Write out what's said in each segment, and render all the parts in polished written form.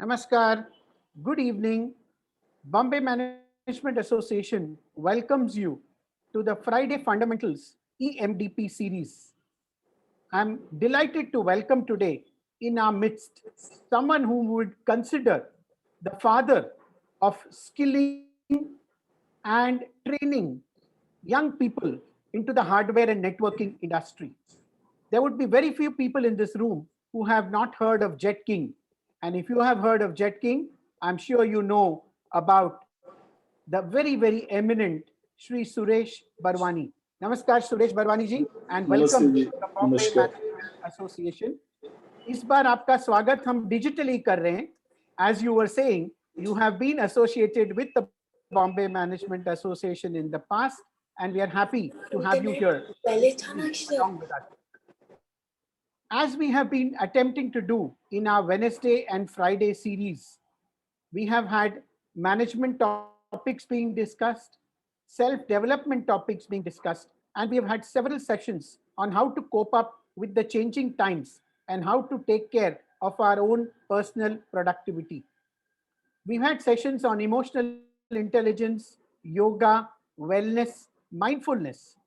Namaskar. Good evening. Bombay Management Association welcomes you to the Friday Fundamentals EMDP series. I'm delighted to welcome today in our midst someone who would consider the father of skilling and training young people into the hardware and networking industry. There would be very few people in this room who have not heard of Jet King. And if you have heard of Jet King, I'm sure you know about the very eminent Shri Suresh Barwani. Namaskar, Suresh Barwani ji, and नमस्ते welcome ji. to the Bombay नमस्कार। Management Association. इस बार आपका स्वागत हम digitally कर रहे हैं. As you were saying, you have been associated with the Bombay Management Association in the past, and we are happy to have you here along with us. As we have been attempting to do in our Wednesday and Friday series, we have had management topics being discussed, self development topics being discussed, and we have had several sessions on how to cope up with the changing times and how to take care of our own personal productivity. We've had sessions on emotional intelligence, yoga, wellness, mindfulness.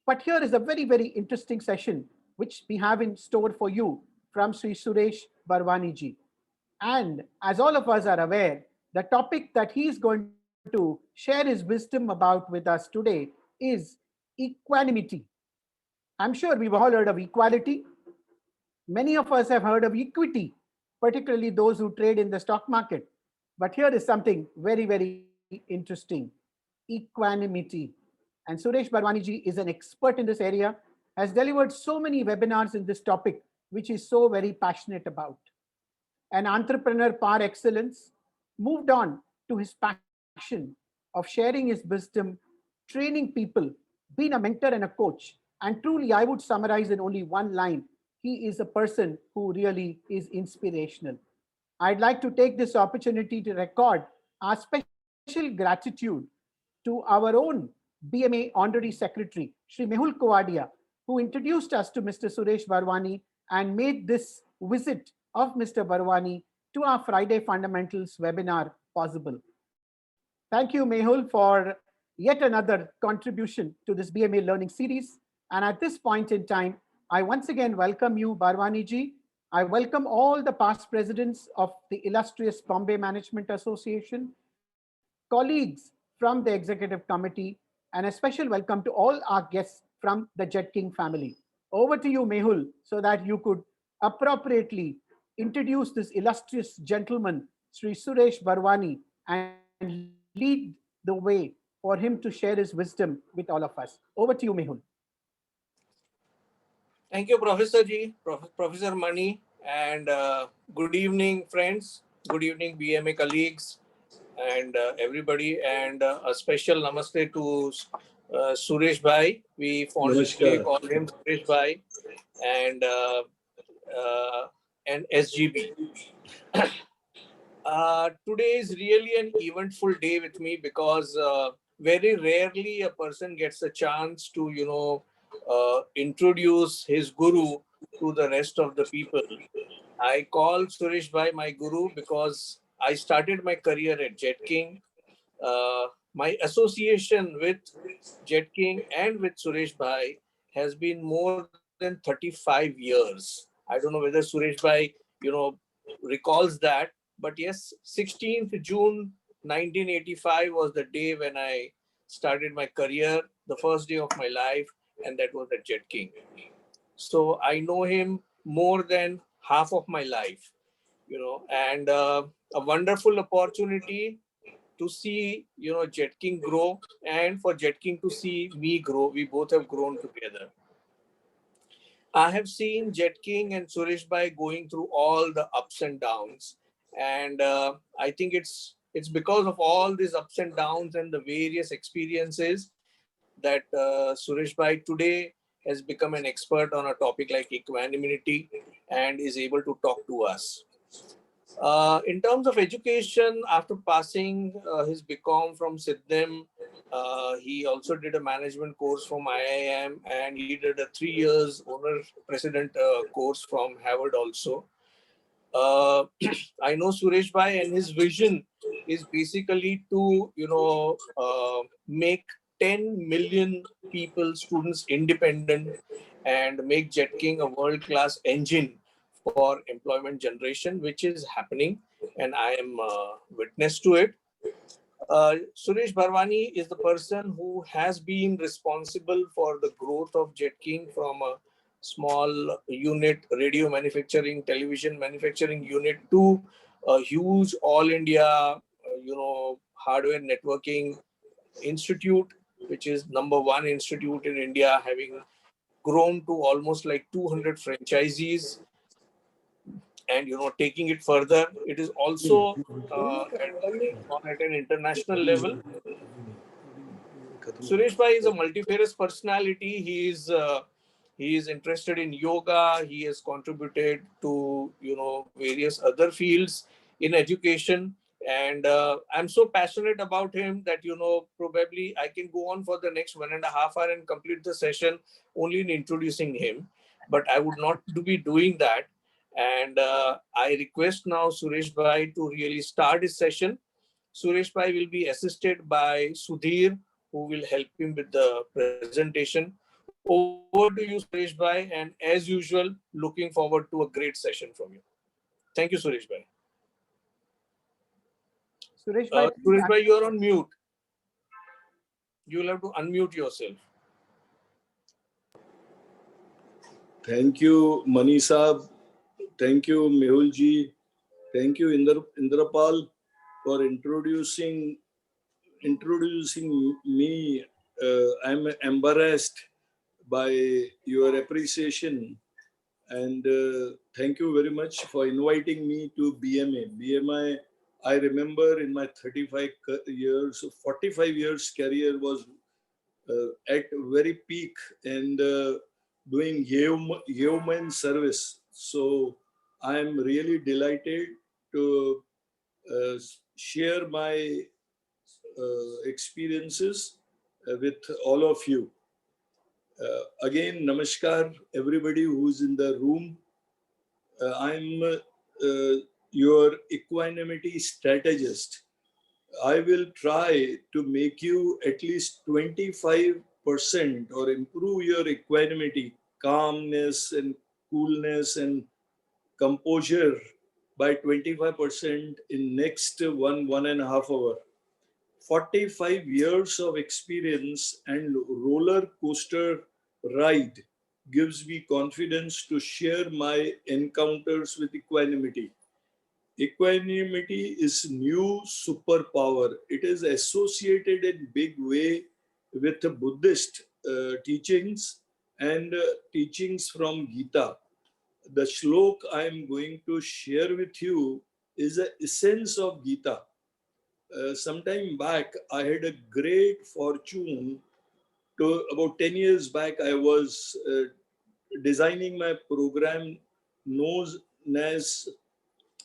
But here is a very interesting session which we have in store for you from Sri Suresh Barwani ji. And as all of us are aware, the topic that he is going to share his wisdom about with us today is equanimity. I'm sure we've all heard of equality. Many of us have heard of equity, particularly those who trade in the stock market. But here is something very interesting: equanimity. And Suresh Barwani ji is an expert in this area, has delivered so many webinars in this topic, which is so very passionate about. An entrepreneur par excellence, moved on to his passion of sharing his wisdom, training people, being a mentor and a coach. And truly, I would summarize in only one line: he is a person who really is inspirational. I'd like to take this opportunity to record our special gratitude to our own BMA Honorary Secretary, Sri Mehul Kowadia, who introduced us to Mr. Suresh Barwani and made this visit of Mr. Barwani to our Friday Fundamentals webinar possible. Thank you, Mehul, for yet another contribution to this BMA learning series. And at this point in time, I once again welcome you, Barwani ji. I welcome all the past presidents of the illustrious Bombay Management Association, colleagues from the executive committee, and a special welcome to all our guests from the Jet King family. Over to you, Mehul, so that you could appropriately introduce this illustrious gentleman, Sri Suresh Barwani, and lead the way for him to share his wisdom with all of us. Over to you, Mehul. Thank you, Professor Ji, Professor Mani, and good evening, friends. Good evening, BMA colleagues, and everybody. And a special namaste to Suresh Bhai. We fondly नमस्कार। call him Suresh Bhai, and uh, and SGB. Today is really an eventful day with me because very rarely a person gets a chance to, introduce his guru to the rest of the people. I call Suresh Bhai my guru because I started my career at Jet King. My association with Jet King and with Suresh Bhai has been more than 35 years. I don't know whether Suresh Bhai, recalls that, but yes, 16th June 1985 was the day when I started my career, the first day of my life, and that was at Jet King. So I know him more than half of my life, and a wonderful opportunity to see, Jet King grow, and for Jet King to see me grow. We both have grown together. I have seen Jet King and Suresh Bhai going through all the ups and downs, and I think it's because of all these ups and downs and the various experiences that Suresh Bhai today has become an expert on a topic like equanimity and is able to talk to us. In terms of education, after passing his BCom from Sidnem, he also did a management course from IIM, and he did a 3 years owner president course from Harvard also. Uh, I know Suresh Bhai, and his vision is basically to, make 10 million people, students independent, and make JetKing a world-class engine for employment generation, which is happening, and I am witness to it. Suresh Bharwani is the person who has been responsible for the growth of JetKing from a small unit, radio manufacturing, television manufacturing unit, to a huge all India, hardware networking institute, which is number one institute in India, having grown to almost like 200 franchisees, and taking it further. It is also at an international level. Suresh Bhai is a multifarious personality. He is interested in yoga. He has contributed to various other fields in education, and I'm so passionate about him that probably I can go on for the next 1.5 hours and complete the session only in introducing him. But I would not be doing that, and I request now Suresh Bhai to really start his session. Suresh Bhai will be assisted by Sudhir, who will help him with the presentation. Over to you, Suresh Bhai, and as usual, looking forward to a great session from you. Thank you, Suresh Bhai. Suresh Bhai, Suresh Bhai, you are on mute. You will have to unmute yourself. Thank you, Mani Saab. Thank you, Mehul ji. Thank you, Indrapal, for introducing me. I'm embarrassed by your appreciation, and thank you very much for inviting me to BMA. BMI, I remember in my 45 years career was at very peak, and doing human service. So I am really delighted to uh, share my experiences with all of you. Again, namaskar, everybody who's in the room. I'm your equanimity strategist. I will try to make you at least 25% or improve your equanimity, calmness, and coolness and composure by 25% in next 1.5 hours. 45 years of experience and roller coaster ride gives me confidence to share my encounters with equanimity. Equanimity is new superpower. It is associated in big way with the Buddhist teachings and teachings from Gita. The shlok I am going to share with you is the essence of Gita. Sometime back, I had a great fortune to, about 10 years back, I was designing my program known as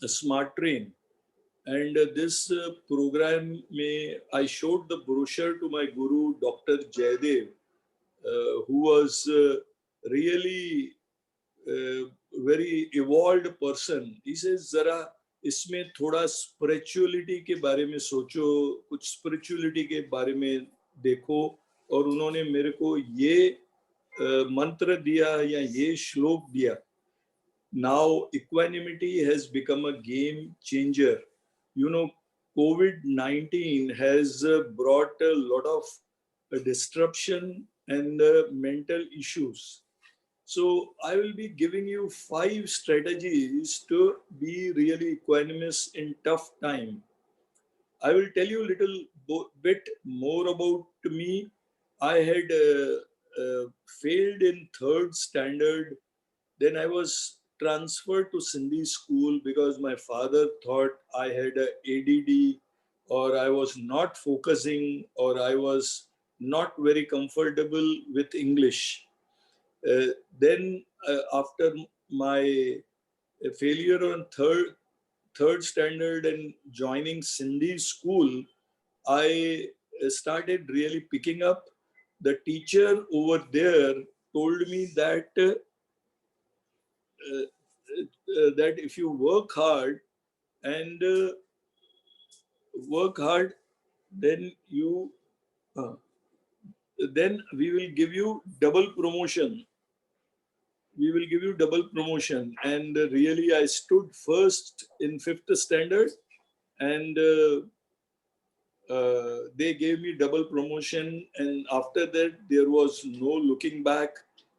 a Smart Train. And this program, I showed the brochure to my guru, Dr. Jaydev, who was really very evolved person. He says, "Zara, इसमें थोड़ा spirituality के बारे में सोचो, कुछ spirituality के बारे में देखो." और उन्होंने मेरे को ये मंत्र दिया या ये श्लोक दिया. Now equanimity has become a game changer. You know, COVID-19 has brought a lot of disruption and mental issues. So I will be giving you 5 strategies to be really equanimous in tough time. I will tell you a little bit more about me. I had failed in 3rd standard. Then I was transferred to Sindhi school because my father thought I had a ADD, or I was not focusing, or I was not very comfortable with English. Then after my failure on third standard and joining Sindhi school, I started really picking up. The teacher over there told me that that if you work hard and work hard, then you then we will give you double promotion. We will give you double promotion. And really, I stood first in fifth standard, and they gave me double promotion. And after that, there was no looking back.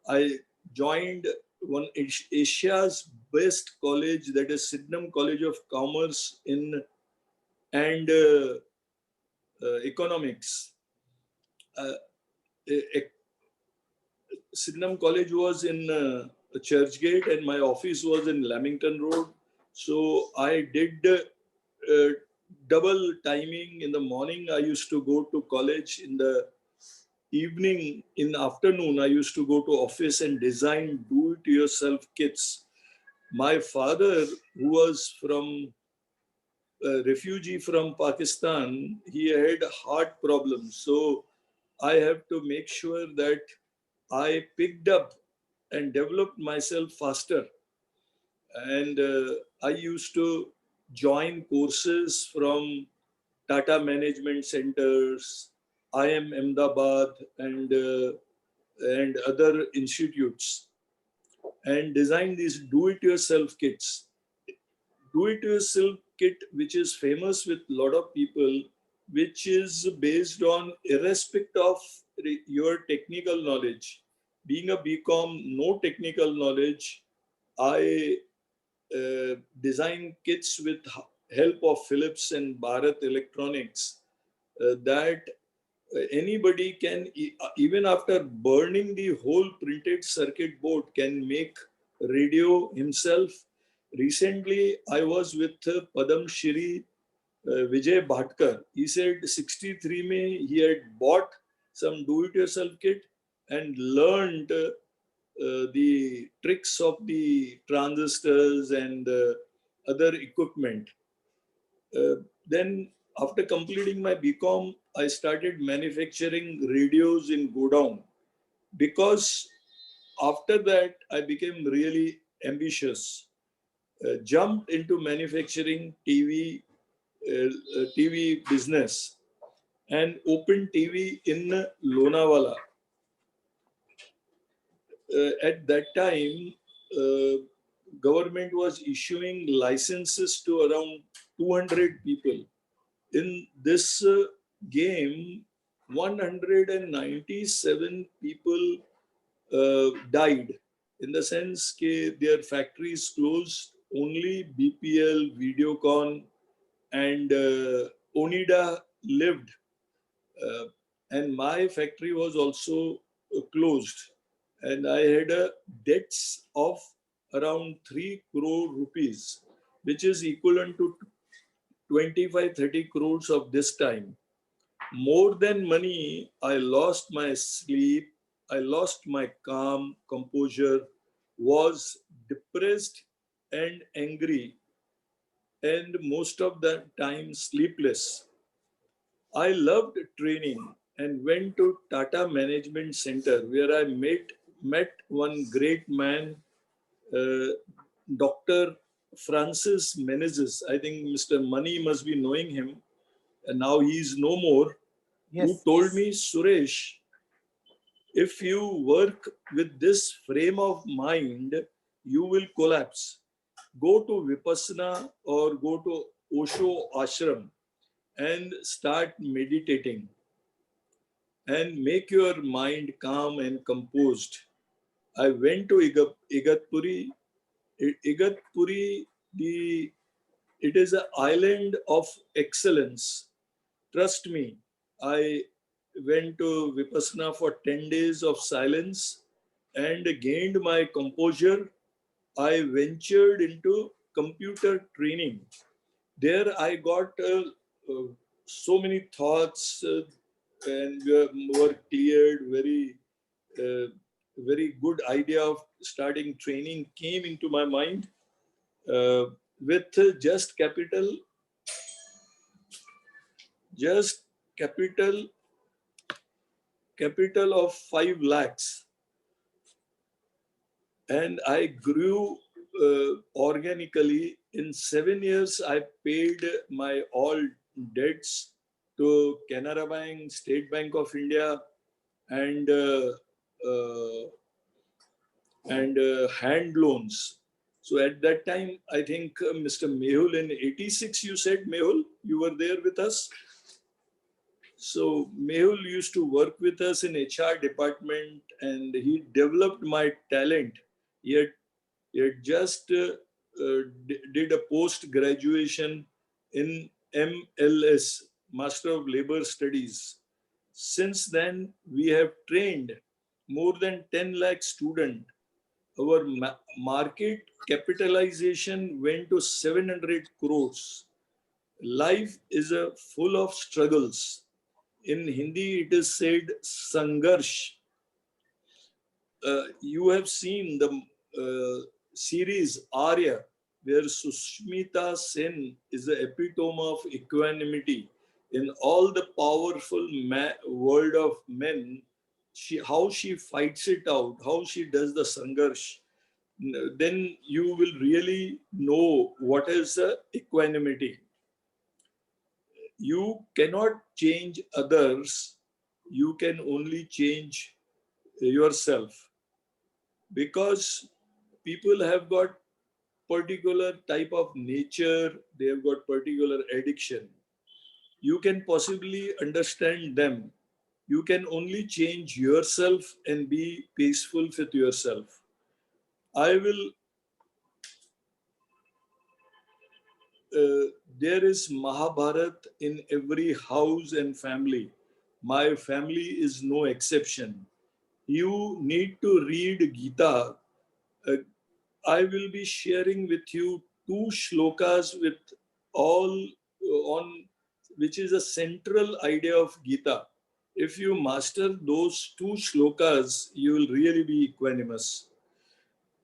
I joined one Asia's best college, that is Sydenham College of Commerce in and economics. Uh, Sydenham College was in Churchgate, and my office was in Lamington Road. So I did double timing. In the morning, I used to go to college. In the evening, in the afternoon, I used to go to office and design do-it-yourself kits. My father, who was from a refugee from Pakistan, he had heart problems. So I have to make sure that I picked up and developed myself faster. And I used to join courses from Tata Management Centers, IM Ahmedabad, and other institutes, and design these do-it-yourself kits. Do-it-yourself kit, which is famous with a lot of people, which is based on irrespective of your technical knowledge. Being a BCom, no technical knowledge, I design kits with help of Philips and Bharat Electronics that anybody can, even after burning the whole printed circuit board, can make radio himself. Recently, I was with Padam Shri Vijay Bhatkar. He said 63 May he had bought some do-it-yourself kit and learned the tricks of the transistors and other equipment. Then after completing my BCom, I started manufacturing radios in Godown, because after that I became really ambitious. Jumped into manufacturing TV business, and opened TV in Lonavala. At that time, government was issuing licenses to around 200 people. In this game, 197 people died, in the sense that their factories closed. Only BPL, Videocon, and Onida lived. And my factory was also closed. And I had a debts of around 3 crore rupees, which is equivalent to 25-30 crores of this time. More than money, I lost my sleep, I lost my calm, composure, was depressed and angry, and most of the time sleepless. I loved training and went to Tata Management Center, where I met one great man, uh, Dr. Francis Menezes. I think Mr. Money must be knowing him, and now he is no more. Yes. Who told me, Suresh, if you work with this frame of mind, you will collapse. Go to Vipassana or go to Osho Ashram and start meditating and make your mind calm and composed. I went to Igatpuri. Igatpuri, it is an island of excellence. Trust me, I went to Vipassana for 10 days of silence and gained my composure. I ventured into computer training. There I got so many thoughts and were cleared. Very good idea of starting training came into my mind. With just just capital capital of 5 lakhs, and I grew organically. In 7 years, I paid my all debts to Canara Bank, State Bank of India, and uh, hand loans. So at that time, I think Mr. Mehul in 86, you said, Mehul, you were there with us. So Mehul used to work with us in HR department, and he developed my talent. He had just did a post graduation in MLS, Master of Labor Studies. Since then, we have trained more than 10 lakh students. Our market capitalization went to 700 crores. Life is a full of struggles. In Hindi, it is said Sangarsh. You have seen the series Arya, where Sushmita Sen is the epitome of equanimity. In all the powerful world of men, how she fights it out, how she does the Sangarsh, then you will really know what is equanimity. You cannot change others, you can only change yourself, because people have got particular type of nature, they have got particular addiction. You can possibly understand them. You can only change yourself and be peaceful with yourself. I will there is Mahabharat in every house and family. My family is no exception. You need to read Gita. Uh, I will be sharing with you two shlokas with all on which is a central idea of Gita. If you master those two shlokas, you will really be equanimous.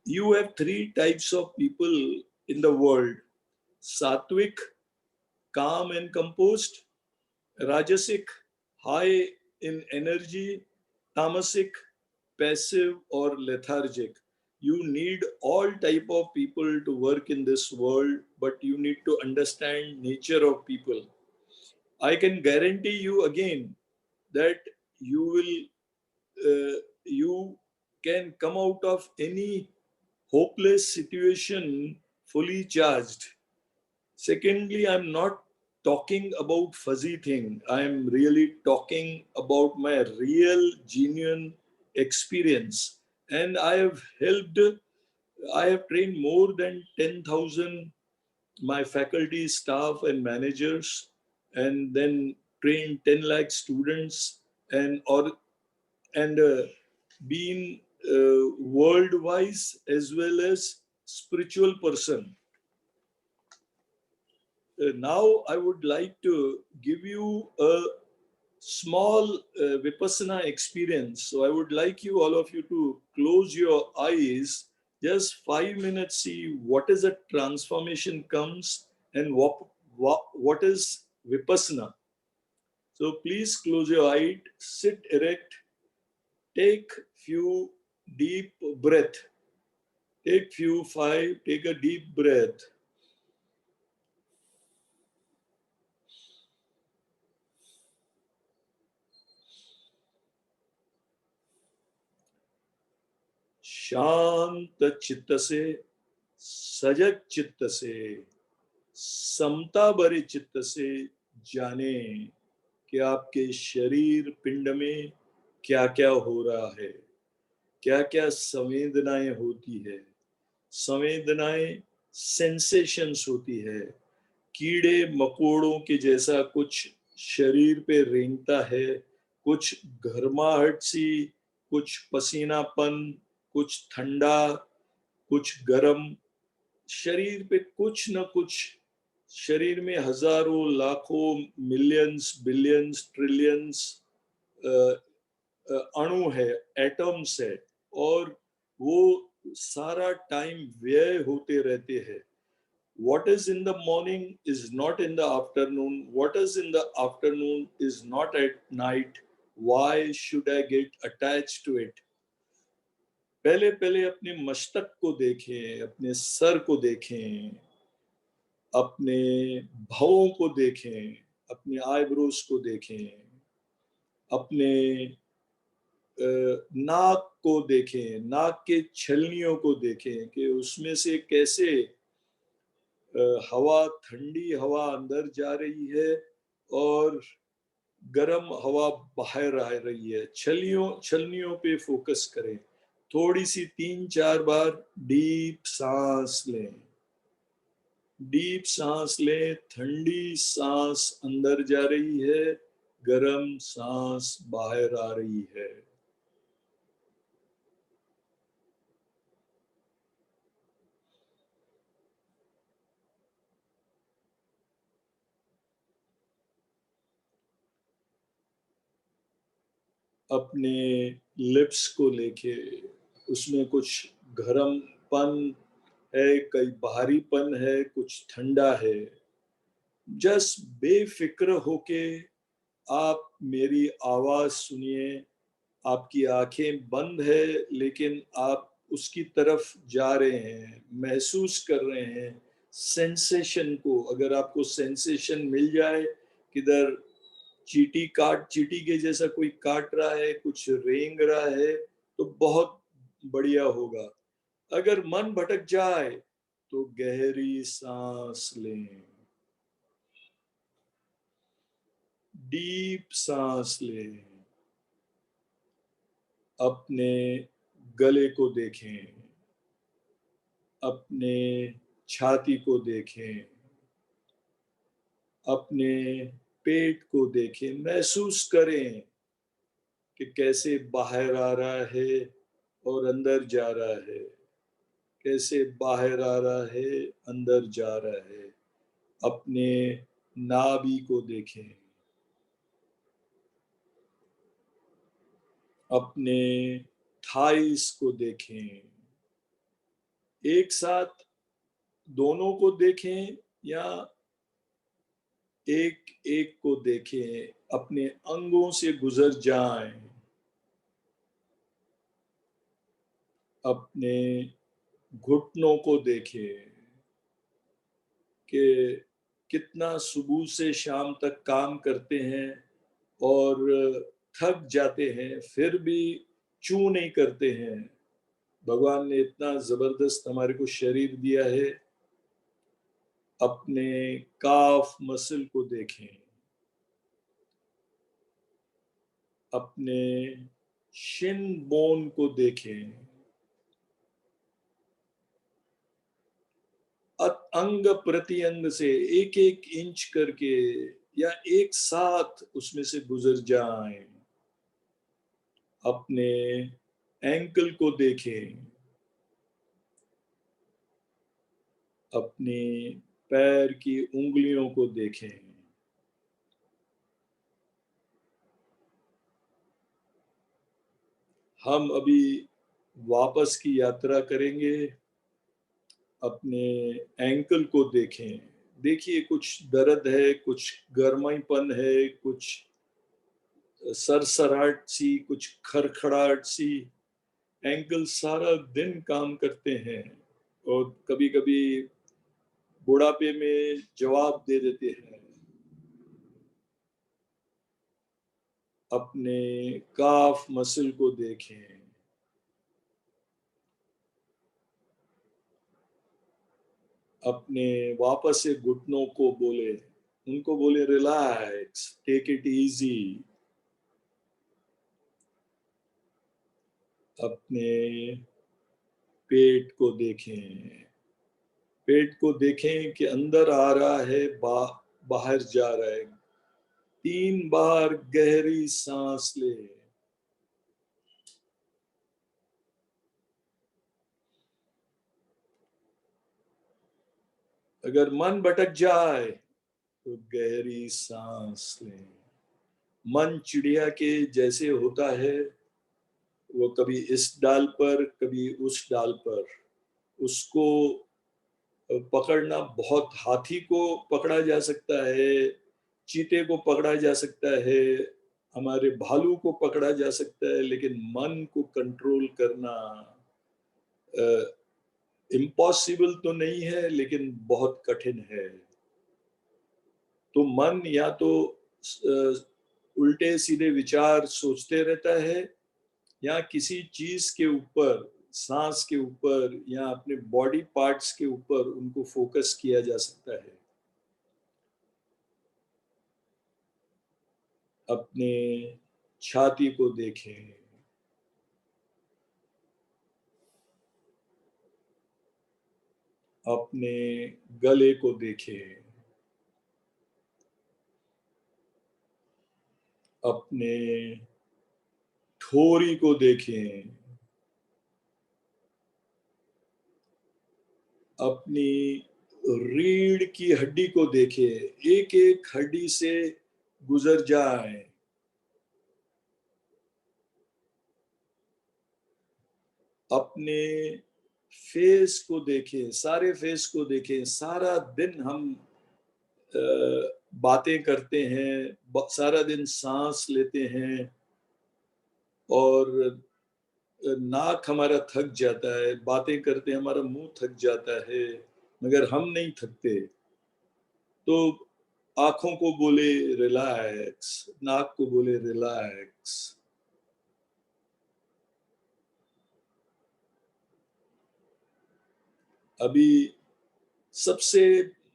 You have three types of people in the world: Sattvic, calm and composed; Rajasic, high in energy; Tamasic, passive or lethargic. You need all type of people to work in this world, but you need to understand nature of people. I can guarantee you again that you will you can come out of any hopeless situation fully charged. Secondly, I'm not talking about fuzzy thing. I'm really talking about my real, genuine experience. And I have trained more than 10,000 my faculty, staff, and managers, and then trained 10 lakh students, and been world wise as well as spiritual person. Now I would like to give you a small Vipassana experience. So I would like you, all of you, to close your eyes, just 5 minutes, see what is a transformation comes and what is Vipassana. So please close your eyes, sit erect, take few deep breath. Take a deep breath. शांत चित्त से, सजग चित्त से, समता भरे चित्त से जाने कि आपके शरीर पिंड में क्या क्या हो रहा है, क्या क्या संवेदनाएं होती है. संवेदनाएं सेंसेशंस होती है. कीड़े मकोड़ों के जैसा कुछ शरीर पे रेंगता है, कुछ गर्माहट सी, कुछ पसीनापन, कुछ ठंडा, कुछ गर्म. शरीर पे कुछ न कुछ, शरीर में हजारों, लाखों, मिलियंस, बिलियंस, ट्रिलियंस अणु है, एटम्स है, और वो सारा टाइम व्यय होते रहते हैं. What is in the morning is not in the afternoon. What is in the afternoon is not at night. Why should I get attached to it? पहले पहले अपने मस्तक को देखें, अपने सर को देखें, अपने भवों को देखें, अपने आईब्रोज को देखें, अपने नाक को देखें, नाक के छलनियों को देखें कि उसमें से कैसे हवा, ठंडी हवा अंदर जा रही है और गर्म हवा बाहर आ रही है। छलनियों पे फोकस करें। थोड़ी सी 3-4 बार डीप सांस लें, डीप सांस लें। ठंडी सांस अंदर जा रही है, गर्म सांस बाहर आ रही है। अपने लिप्स को लेके उसमें कुछ गरमपन है, कई भारीपन है, कुछ ठंडा है। जस्ट बेफिक्र होके आप मेरी आवाज सुनिए। आपकी आंखें बंद है लेकिन आप उसकी तरफ जा रहे हैं, महसूस कर रहे हैं सेंसेशन को। अगर आपको सेंसेशन मिल जाए किधर चीटी के जैसा कोई काट रहा है, कुछ रेंग रहा है, तो बहुत बढ़िया होगा। अगर मन भटक जाए तो गहरी सांस लें, डीप सांस लें। अपने गले को देखें, अपने छाती को देखें, अपने पेट को देखें। महसूस करें कि कैसे बाहर आ रहा है और अंदर जा रहा है, कैसे बाहर आ रहा है, अंदर जा रहा है। अपने नाभि को देखें, अपने थाइस को देखें। एक साथ दोनों को देखें या एक एक को देखें, अपने अंगों से गुजर जाएं। अपने घुटनों को देखें कि कितना सुबह से शाम तक काम करते हैं और थक जाते हैं, फिर भी चूं नहीं करते हैं। भगवान ने इतना जबरदस्त हमारे को शरीर दिया है। अपने काफ मसल को देखें, अपने शिन बोन को देखें, अंग प्रति अंग से एक एक इंच करके या एक साथ उसमें से गुजर जाएं। अपने एंकल को देखें, अपने पैर की उंगलियों को देखें। हम अभी वापस की यात्रा करेंगे। अपने एंकल को देखें, देखिए कुछ दर्द है, कुछ गर्माईपन है, कुछ सरसराहट सी, कुछ खड़खड़ाहट सी। एंकल सारा दिन काम करते हैं और कभी कभी बुढ़ापे में जवाब दे देते हैं। अपने काफ मसल को देखें, अपने वापस से घुटनों को बोले, उनको बोले रिलैक्स, टेक इट इजी। अपने पेट को देखें, पेट को देखें कि अंदर आ रहा है, बाहर जा रहा है। 3 बार गहरी सांस ले। अगर मन भटक जाए तो गहरी सांस लें। मन चिड़िया के जैसे होता है, वो कभी इस डाल पर, कभी उस डाल पर। उसको पकड़ना बहुत, हाथी को पकड़ा जा सकता है, चीते को पकड़ा जा सकता है, हमारे भालू को पकड़ा जा सकता है, लेकिन मन को कंट्रोल करना इम्पॉसिबल तो नहीं है, लेकिन बहुत कठिन है। तो मन या तो उल्टे सीधे विचार सोचते रहता है, या किसी चीज के ऊपर, सांस के ऊपर या अपने बॉडी पार्ट्स के ऊपर उनको फोकस किया जा सकता है। अपने छाती को देखें, अपने गले को देखें, अपने ठोरी को देखें, अपनी रीढ़ की हड्डी को देखें, एक एक हड्डी से गुजर जाए। अपने फेस को देखें, सारे फेस को देखें। सारा दिन हम बातें करते हैं, सारा दिन सांस लेते हैं और नाक हमारा थक जाता है, बातें करते हैं हमारा मुंह थक जाता है, मगर हम नहीं थकते। तो आंखों को बोले रिलैक्स, नाक को बोले रिलैक्स। अभी सबसे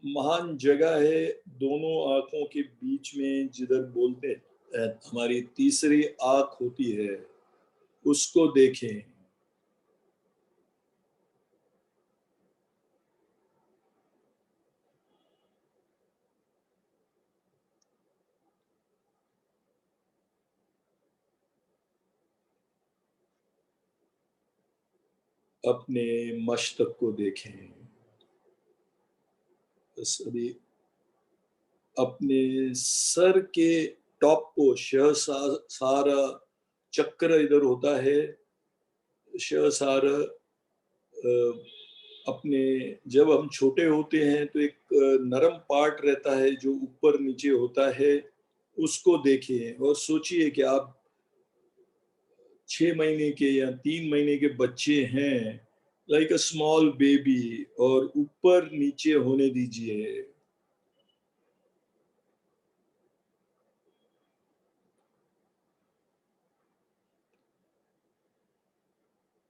महान जगह है दोनों आंखों के बीच में, जिधर बोलते हैं हमारी तीसरी आंख होती है, उसको देखें। अपने मस्तक को देखें। बस अभी अपने सर के टॉप को, सहस्रार चक्र इधर होता है, सहस्रार अपने, जब हम छोटे होते हैं तो एक नरम पार्ट रहता है जो ऊपर नीचे होता है, उसको देखिए और सोचिए कि आप 6 महीने के या 3 महीने के बच्चे हैं, लाइक अ स्मॉल बेबी, और ऊपर नीचे होने दीजिए।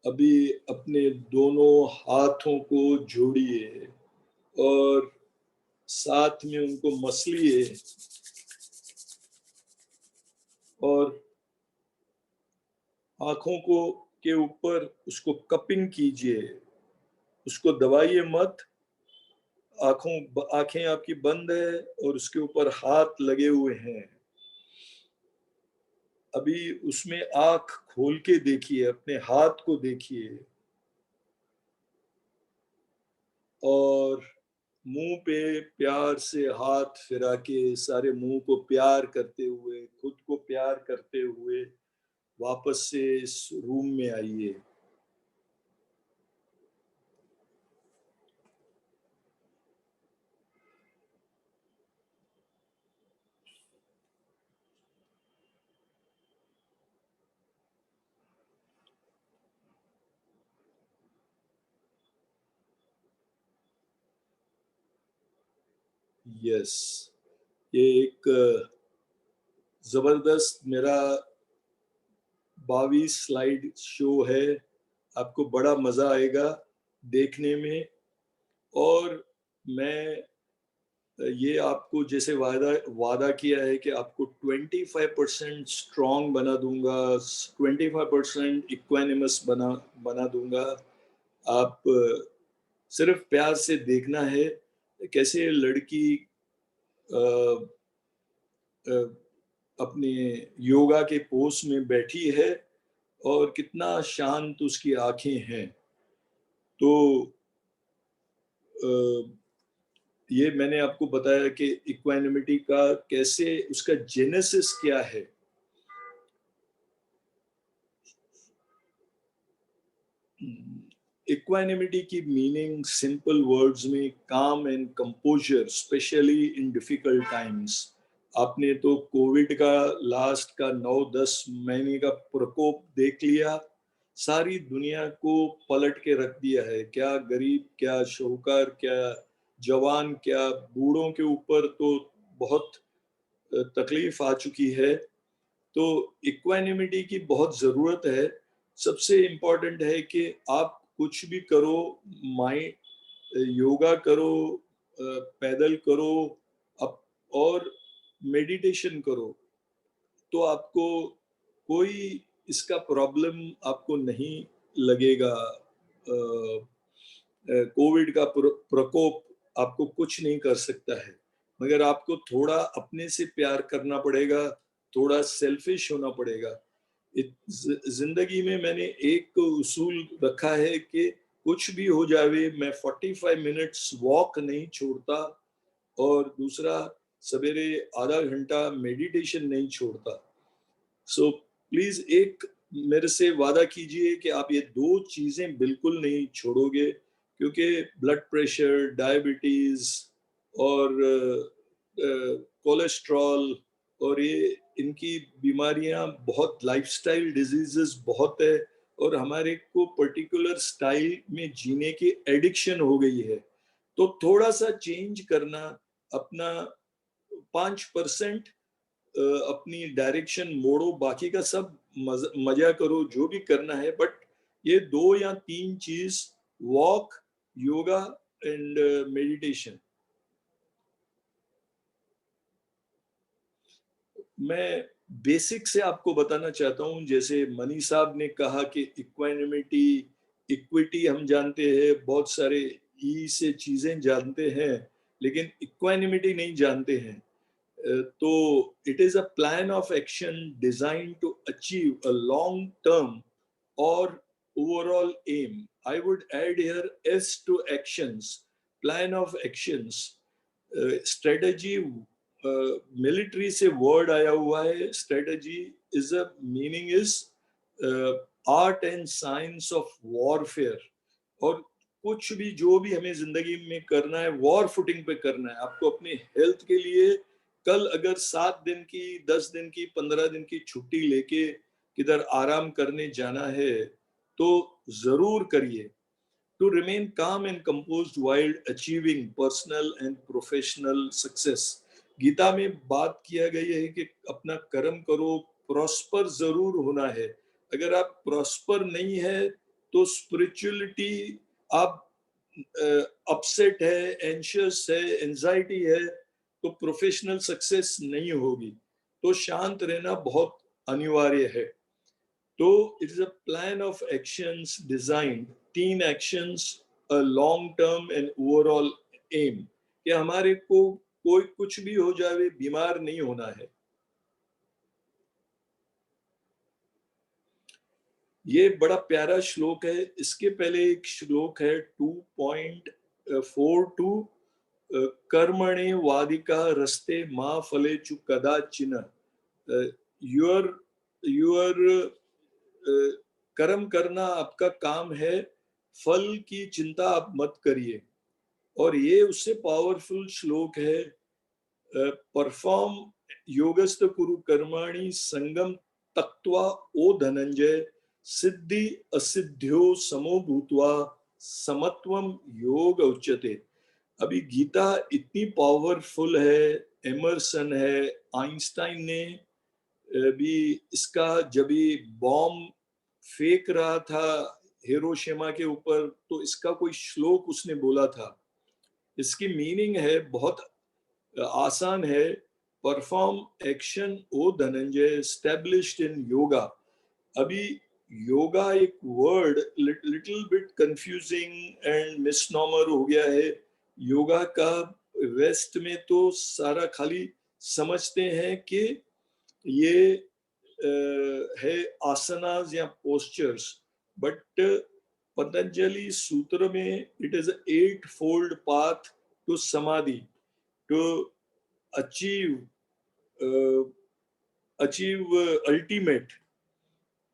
अभी अपने दोनों हाथों को जोड़िए और साथ में उनको मसलिए और आंखों को के ऊपर उसको कपिंग कीजिए, उसको दबाइए मत। आंखें आपकी बंद है और उसके ऊपर हाथ लगे हुए हैं। अभी उसमें आंख खोल के देखिए, अपने हाथ को देखिए और मुंह पे प्यार से हाथ फिरा के, सारे मुंह को प्यार करते हुए, खुद को प्यार करते हुए वापस से इस रूम में आइए। यस, ये एक जबरदस्त मेरा 22 स्लाइड शो है। आपको बड़ा मजा आएगा देखने में। और मैं ये आपको जैसे वादा किया है कि आपको 25% स्ट्रॉन्ग बना दूंगा, 25% इक्वानिमस बना दूंगा। आप सिर्फ प्यार से देखना है कैसे लड़की अपने योगा के पोज में बैठी है और कितना शांत उसकी आंखें हैं। तो ये मैंने आपको बताया कि इक्वानिमिटी का कैसे, उसका जेनेसिस क्या है। इक्वानिमिटी की मीनिंग सिंपल वर्ड्स में काम and composer, specially in difficult times. आपने तो कोविड का लास्ट का 9-10 महीने का प्रकोप देख लिया। सारी दुनिया को पलट के रख दिया है। क्या गरीब, क्या शाहूकार, क्या जवान, क्या बूढ़ों के ऊपर तो बहुत तकलीफ आ चुकी है। तो इक्वानिमिटी की बहुत जरूरत है। सबसे इम्पोर्टेंट है कि आप कुछ भी करो, माइंड योगा करो, पैदल करो, अप और मेडिटेशन करो, तो आपको कोई इसका प्रॉब्लम आपको नहीं लगेगा। कोविड का प्रकोप आपको कुछ नहीं कर सकता है, मगर आपको थोड़ा अपने से प्यार करना पड़ेगा, थोड़ा सेल्फिश होना पड़ेगा। जिंदगी में मैंने एक उसूल रखा है कि कुछ भी हो जावे, मैं 45 मिनट्स वॉक नहीं छोड़ता, और दूसरा सवेरे आधा घंटा मेडिटेशन नहीं छोड़ता। सो प्लीज एक मेरे से वादा कीजिए कि आप ये दो चीजें बिल्कुल नहीं छोड़ोगे, क्योंकि ब्लड प्रेशर, डायबिटीज और कोलेस्ट्रॉल और ये इनकी बीमारियां बहुत, लाइफस्टाइल डिजीजेस बहुत है, और हमारे को पर्टिकुलर स्टाइल में जीने की एडिक्शन हो गई है। तो थोड़ा सा चेंज करना, अपना 5% अपनी डायरेक्शन मोड़ो, बाकी का सब मजा करो, जो भी करना है, बट ये 2 या 3 चीज, वॉक, योगा एंड मेडिटेशन। मैं बेसिक से आपको बताना चाहता हूँ। जैसे मनी साहब ने कहा कि इक्वानिमिटी, इक्विटी हम जानते हैं, बहुत सारे ई से चीजें जानते हैं, लेकिन इक्वानिमिटी नहीं जानते हैं। तो it is a plan of action designed to achieve a long term or overall aim. I would add here S to actions, plan of actions, strategy, military से word आया हुआ है, strategy is a meaning is art and science of warfare। और कुछ भी जो भी हमें जिंदगी में करना है, वॉर फुटिंग पे करना है। आपको अपने हेल्थ के लिए कल अगर 7 दिन की, 10 दिन की, 15 दिन की छुट्टी लेके किधर आराम करने जाना है, तो जरूर करिए। To remain calm and composed while achieving personal and professional success. Gita में बात किया गया है कि अपना कर्म करो, प्रॉस्पर जरूर होना है। अगर आप प्रॉस्पर नहीं है तो स्पिरिचुअलिटी, आप अपसेट है, एंशियस है, एंजाइटी है, तो प्रोफेशनल सक्सेस नहीं होगी। तो शांत रहना बहुत अनिवार्य है। तो it is a plan of actions design, 3 actions, a long term and overall aim, कि हमारे को कोई कुछ भी हो जाए, बीमार नहीं होना है। ये बड़ा प्यारा श्लोक है। इसके पहले एक श्लोक है 2.42, कर्मणे वादिका रस्ते मा फलेचु कदाचिन। योर योर कर्म करना आपका काम है, फल की चिंता आप मत करिए। और ये उससे पावरफुल श्लोक है, परफॉर्म योगस्थ कुरु कर्माणि संगम तक्त्वा ओ धनंजय, सिद्धि असिद्ध्यो समो भूत्वा समत्वम योग उच्यते। अभी गीता इतनी पावरफुल है, एमरसन है, आइंस्टाइन ने भी इसका, जब भी बॉम्ब फेंक रहा था हिरोशिमा के ऊपर, तो इसका कोई श्लोक उसने बोला था। इसकी मीनिंग है, बहुत आसान है, perform action O Dhananjay established in yoga. अभी योगा एक word little bit confusing and misnomer हो गया है योगा का। वेस्ट में तो सारा खाली समझते हैं कि ये है आसनास या पोस्चर्स, बट पतंजलि सूत्र में it is 8-fold path to samadhi, to achieve ultimate.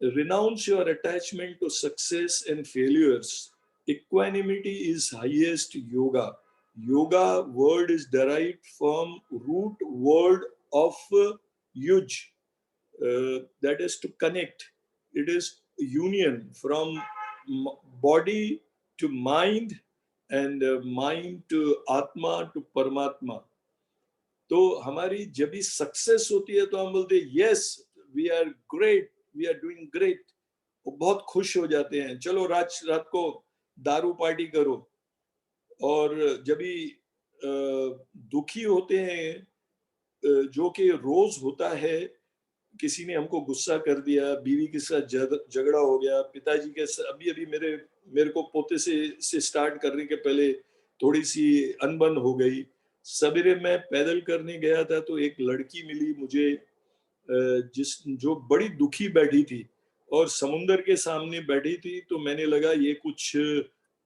Renounce your attachment to success and failures. Equanimity is highest yoga. Yoga word is derived from root word of yuj, that is to connect. It is union from body to mind and mind to Atma to Paramatma. तो हमारी जब भी success होती है तो हम बोलते हैं yes we are great, we are doing great, वो बहुत खुश हो जाते हैं, चलो रात रात को दारू पार्टी करो। और जब भी दुखी होते हैं जो कि रोज होता है, किसी ने हमको गुस्सा कर दिया, बीवी के साथ झगड़ा हो गया, पिताजी के साथ, अभी अभी मेरे को पोते से स्टार्ट करने के पहले थोड़ी सी अनबन हो गई। सवेरे मैं पैदल करने गया था तो एक लड़की मिली मुझे जो बड़ी दुखी बैठी थी और समुंदर के सामने बैठी थी, तो मैंने लगा ये कुछ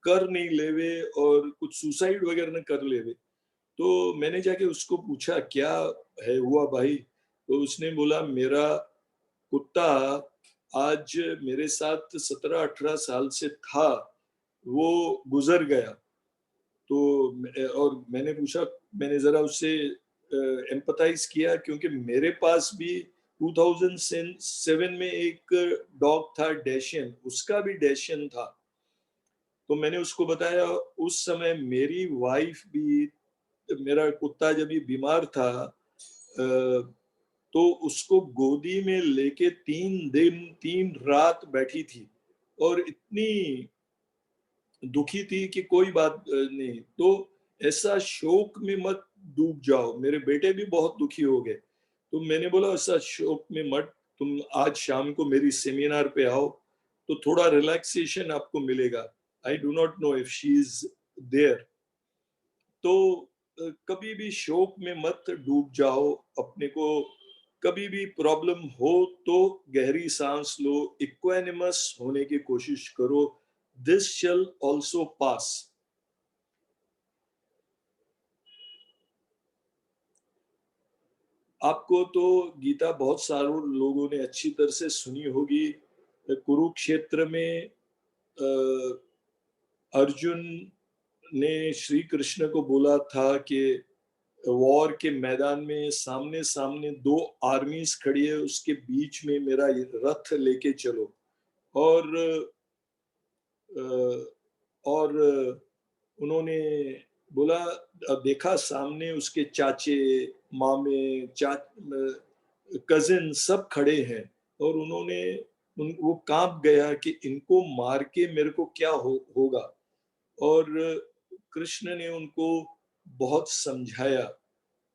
कर नहीं लेवे और कुछ सुसाइड वगैरह न कर लेवे। तो मैंने जाके उसको पूछा क्या है हुआ भाई, तो उसने बोला मेरा कुत्ता आज मेरे साथ 17-18 साल से था, वो गुजर गया। तो और मैंने पूछा, मैंने जरा उससे एम्पथाइज किया क्योंकि मेरे पास भी 2007 में एक डॉग था डैशियन, उसका भी डैशियन था। तो मैंने उसको बताया उस समय मेरी वाइफ भी, मेरा कुत्ता जब भी बीमार था तो उसको गोदी में लेके 3 दिन 3 रात बैठी थी और इतनी दुखी थी कि कोई बात नहीं। तो ऐसा शोक में मत डूब जाओ, मेरे बेटे भी बहुत दुखी हो गए। तो मैंने बोला ऐसा शोक में मत, तुम आज शाम को मेरी सेमिनार पे आओ तो थोड़ा रिलैक्सेशन आपको मिलेगा। I do not know if she is there. तो कभी भी शोक में मत डूब जाओ, अपने को कभी भी प्रॉब्लम हो तो गहरी सांस लो, इक्वानिमस होने की कोशिश करो। This shall also pass. आपको तो गीता बहुत सारे लोगों ने अच्छी तरह से सुनी होगी। कुरुक्षेत्र में अर्जुन ने श्री कृष्ण को बोला था कि वॉर के मैदान में सामने सामने 2 आर्मीज खड़ी है, उसके बीच में मेरा रथ लेके चलो। और उन्होंने बोला, देखा सामने उसके चाचे मामे कजिन सब खड़े हैं और वो कांप गया कि इनको मार के मेरे को क्या होगा। और कृष्ण ने उनको बहुत समझाया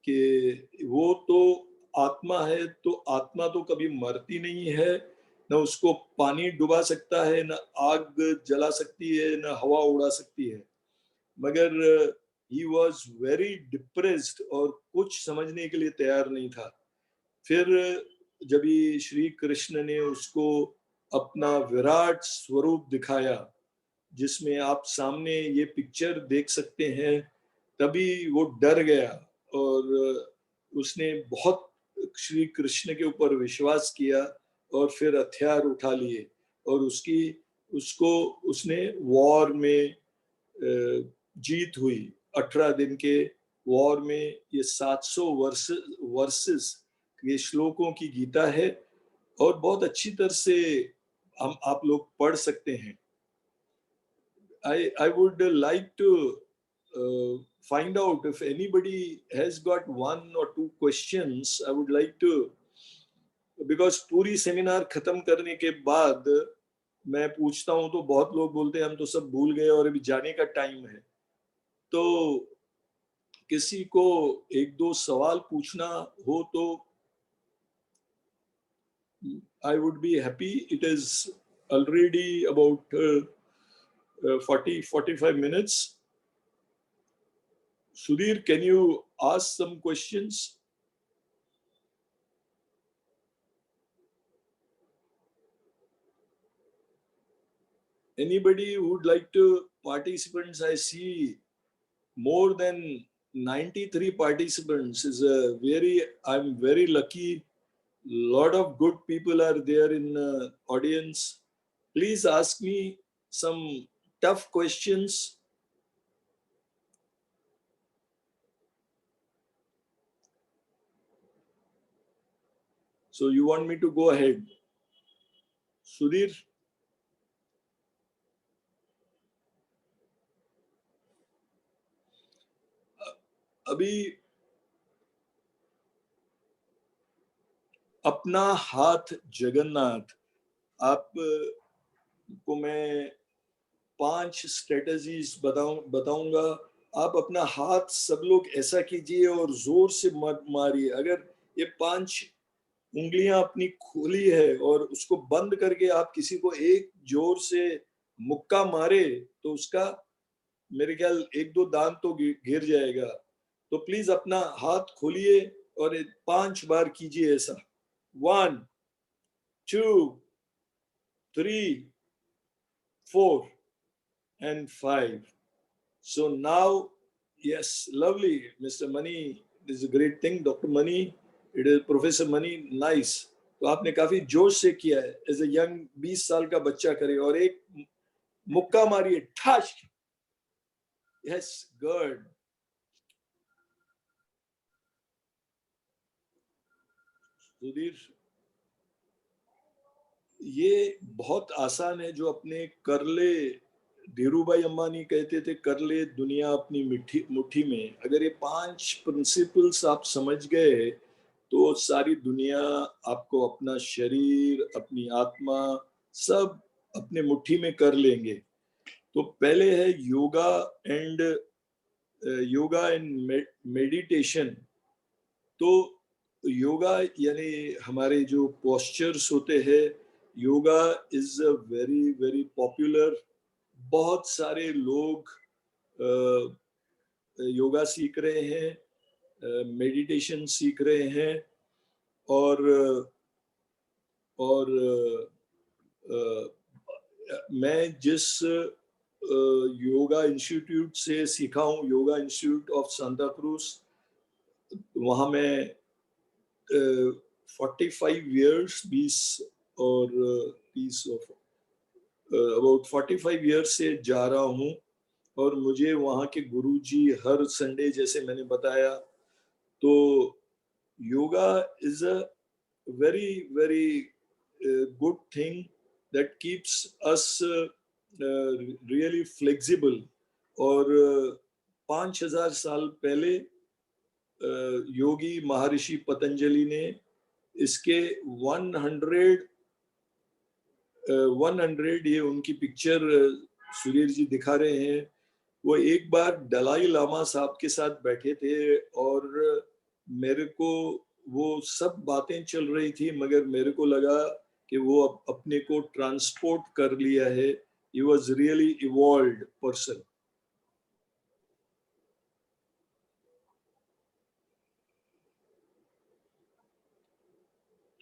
कि वो तो आत्मा है, तो आत्मा तो कभी मरती नहीं है, न उसको पानी डुबा सकता है, न आग जला सकती है, न हवा उड़ा सकती है। मगर ही वॉज वेरी डिप्रेस्ड और कुछ समझने के लिए तैयार नहीं था। फिर जब श्री कृष्ण ने उसको अपना विराट स्वरूप दिखाया, जिसमें आप सामने ये पिक्चर देख सकते हैं, तभी वो डर गया और उसने बहुत श्री कृष्ण के ऊपर विश्वास किया और फिर हथियार उठा लिए और उसको उसने वॉर में जीत हुई। 18 दिन के वॉर में ये 700 वर्सेस ये श्लोकों की गीता है और बहुत अच्छी तरह से आप लोग पढ़ सकते हैं। I would like to find out if anybody has got 1 or 2 questions. I would like to, because पूरी सेमिनार खत्म करने के बाद मैं पूछता हूं तो बहुत लोग बोलते हैं हम तो सब भूल गए और अभी जाने का टाइम है। तो किसी को 1-2 सवाल पूछना हो तो I would be happy. It is already about 40-45 minutes. Sudhir, can you ask some questions? Anybody who would like to participants? I see more than 93 participants. I'm very lucky. Lot of good people are there in the audience. Please ask me some tough questions. So you want me to go ahead? Sudhir? अभी अपना हाथ जगन्नाथ, आप को मैं 5 strategies बताऊंगा। आप अपना हाथ सब लोग ऐसा कीजिए और जोर से मत मारिए। अगर ये 5 उंगलियां अपनी खोली है और उसको बंद करके आप किसी को एक जोर से मुक्का मारे तो उसका मेरे ख्याल 1-2 दांत तो गिर जाएगा। तो प्लीज अपना हाथ खोलिए और 5 बार कीजिए ऐसा। 1, 2, 3, 4 and 5. So now, yes, lovely, Mr. Mani. This is a great thing, Dr. Mani. It is Professor Mani. Nice. तो आपने काफी जोश से किया है, एज ए यंग 20 साल का बच्चा करे और एक मुक्का मारिए, ठाश। Yes, good. सुधीर, ये बहुत आसान है जो अपने कर ले, धीरूभाई अंबानी कहते थे, कर ले दुनिया अपनी मुट्ठी में। अगर ये 5 प्रिंसिपल्स आप समझ गए तो सारी दुनिया आपको, अपना शरीर, अपनी आत्मा, सब अपने मुट्ठी में कर लेंगे। तो पहले है योगा एंड मेडिटेशन। तो योगा यानी हमारे जो पोस्चर्स होते हैं, yoga is a very very popular. बहुत सारे लोग योगा सीख रहे हैं, मेडिटेशन सीख रहे हैं, और और मैं जिस योगा इंस्टीट्यूट से सीखा हूँ, yoga institute of Santa cruise, वहाँ मैं 45 years, 20 और 30 अबाउट 45 years से जा रहा हूँ। और मुझे वहाँ के गुरुजी हर संडे, जैसे मैंने बताया, तो yoga is a very very good thing that keeps us really flexible. और 5000 साल पहले योगी महर्षि पतंजलि ने इसके 100 ये उनकी पिक्चर सुधीर जी दिखा रहे हैं। वो एक बार दलाई लामा साहब के साथ बैठे थे और मेरे को वो सब बातें चल रही थी, मगर मेरे को लगा कि वो अपने को ट्रांसपोर्ट कर लिया है। He was really evolved person.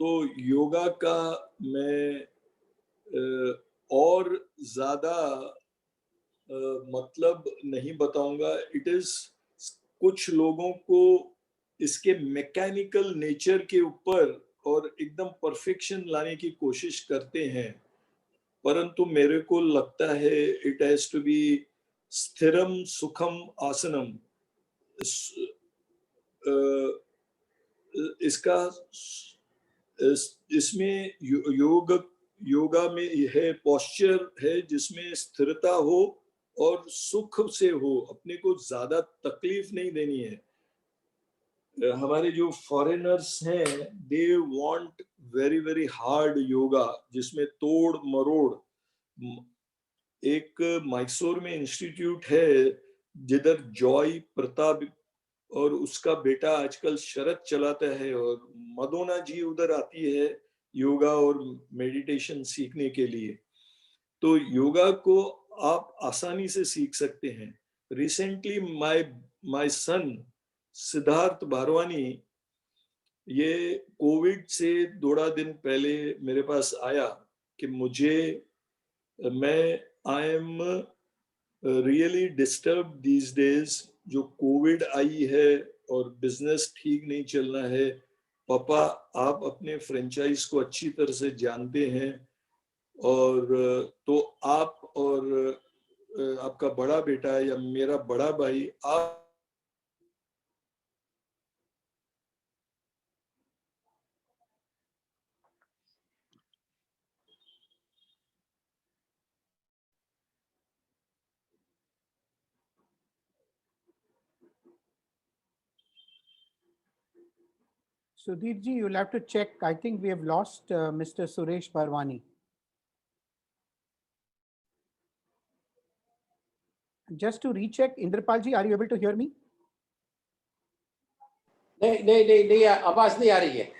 तो योगा का मैं और ज्यादा मतलब नहीं बताऊंगा। इट इज, कुछ लोगों को इसके मैकेनिकल नेचर के ऊपर और एकदम परफेक्शन लाने की कोशिश करते हैं, परंतु मेरे को लगता है इट हैज टू बी स्थिरम सुखम आसनम। इसका इसमें योगा में यह पोस्चर है जिसमें स्थिरता हो और सुख से हो, अपने को ज्यादा तकलीफ नहीं देनी है। हमारे जो फॉरेनर्स हैं, they want very very hard yoga जिसमें तोड़ मरोड़। एक मैसूर में इंस्टीट्यूट है जिधर जॉय प्रताप और उसका बेटा आजकल शरद चलाता है, और मदोना जी उधर आती है योगा और मेडिटेशन सीखने के लिए। तो योगा को आप आसानी से सीख सकते हैं। Recently my son Siddharth Bharwani, ये कोविड से थोड़ा दिन पहले मेरे पास आया कि मैं I am really disturb these days. जो कोविड आई है और बिजनेस ठीक नहीं चल रहा है। पापा, आप अपने फ्रेंचाइज को अच्छी तरह से जानते हैं, और तो आप और आपका बड़ा बेटा या मेरा बड़ा भाई, आप Sudhir ji, you'll have to check. I think we have lost Mr. Suresh Barwani. Just to recheck, Indrapal ji, are you able to hear me? नहीं आवाज नहीं आ रही है.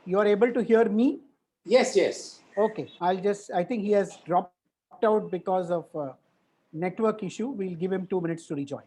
You are able to hear me? Yes, yes. Okay, I think he has dropped out because of network issue. We'll give him 2 minutes to rejoin.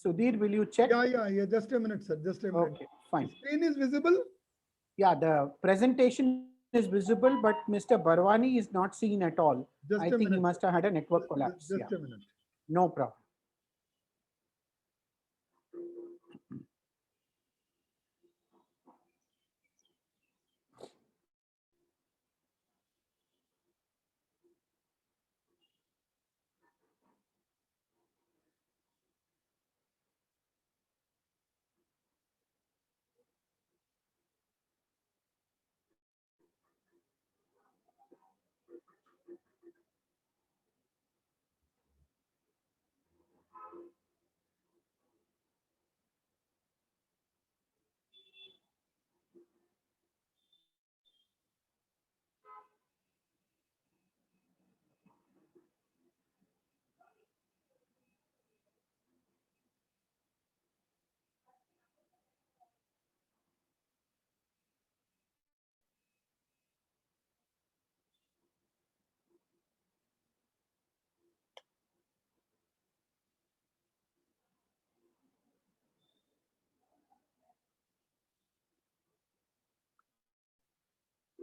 Sudhir, will you check? Yeah. Just a minute, sir. Just a minute. Okay, fine. Screen is visible? Yeah, the presentation is visible, but Mr. Barwani is not seen at all. Just I a think he minute. must have had a network collapse. Just Yeah, a minute. no problem.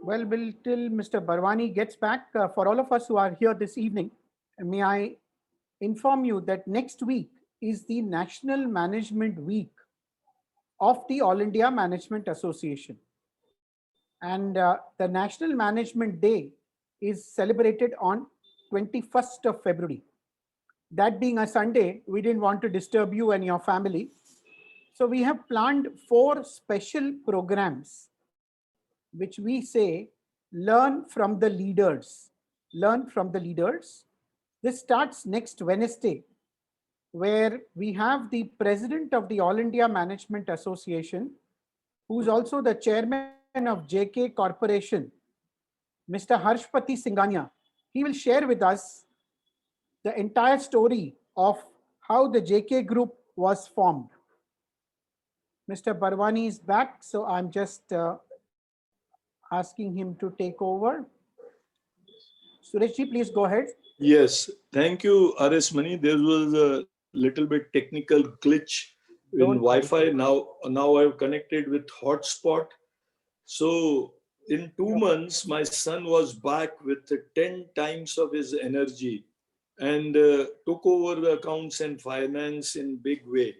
Well, till Mr. Barwani gets back, for all of us who are here this evening, may I inform you that next week is the National Management Week of the All India Management Association. And the National Management Day is celebrated on 21st of February. That being a Sunday, we didn't want to disturb you and your family. So we have planned 4 special programs, which we say, learn from the leaders. Learn from the leaders. This starts next Wednesday, where we have the president of the All India Management Association, who's also the chairman of JK Corporation, Mr. Harshpati Singhania. He will share with us the entire story of how the JK group was formed. Mr. Barwani is back, so I'm just asking him to take over. Sureshji, please go ahead. Yes, thank you, RS Mani. There was a little bit technical glitch in Don't worry. Wi-Fi. Now I've connected with hotspot. So in 2 months, my son was back with 10 times of his energy and took over the accounts and finance in big way.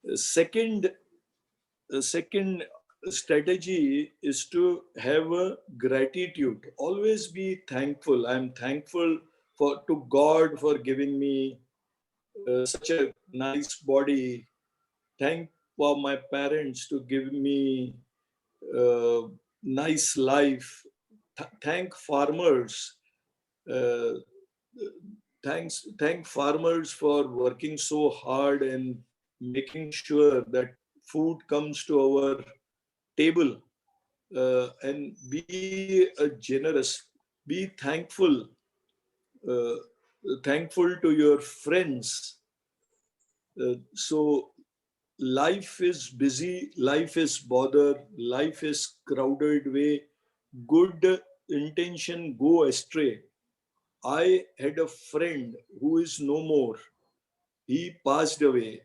The second strategy is to have a gratitude. Always be thankful. I'm thankful to God for giving me such a nice body. Thank for my parents to give me nice life. Thank farmers. Thank farmers for working so hard and making sure that food comes to our table, and be generous, be thankful, thankful to your friends. So life is busy, life is bother, life is crowded way, good intention go astray. I had a friend who is no more. He passed away.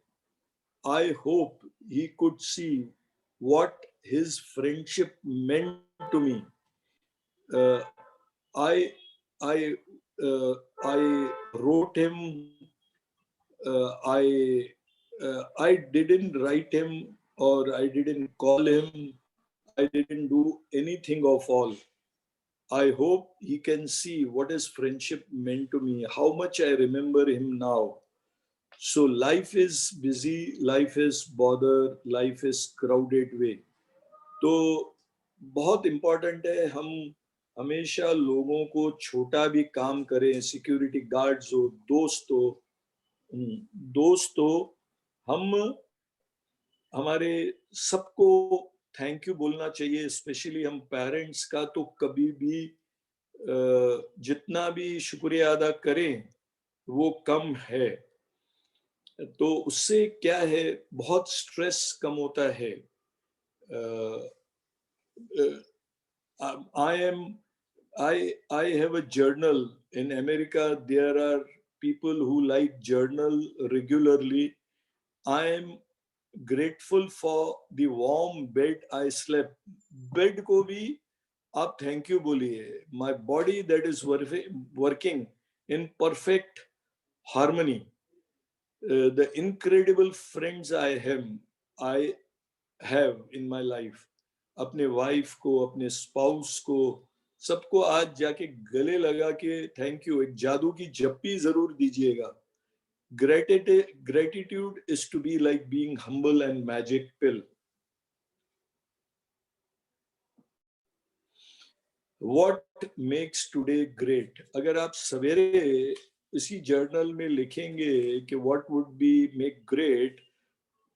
I hope he could see what his friendship meant to me. I I wrote him. I didn't write him or I didn't call him. I didn't do anything of all. I hope he can see what is friendship meant to me, how much I remember him now. So life is busy, life is bother, life is crowded way. तो बहुत important है हम हमेशा लोगों को छोटा भी काम करें, सिक्योरिटी गार्ड्स हो, दोस्त हो, हम हमारे सबको थैंक यू बोलना चाहिए, स्पेशली हम पेरेंट्स का तो कभी भी जितना भी शुक्रिया अदा करें वो कम है. तो उससे क्या है, बहुत स्ट्रेस कम होता है. I have a journal. In America there are people who like journal regularly. I am grateful for the warm bed I slept. Bed को भी आप thank you बोलिए. My body that is working in perfect harmony. The incredible friends I have in my life. अपने wife को, अपने spouse को, सबको आज जाके गले लगा के थैंक यू, एक जादू की जप्पी जरूर दीजिएगा. Gratitude is to be like being humble and magic pill. What makes today great? अगर आप सवेरे इसी जर्नल में लिखेंगे कि what would be make great,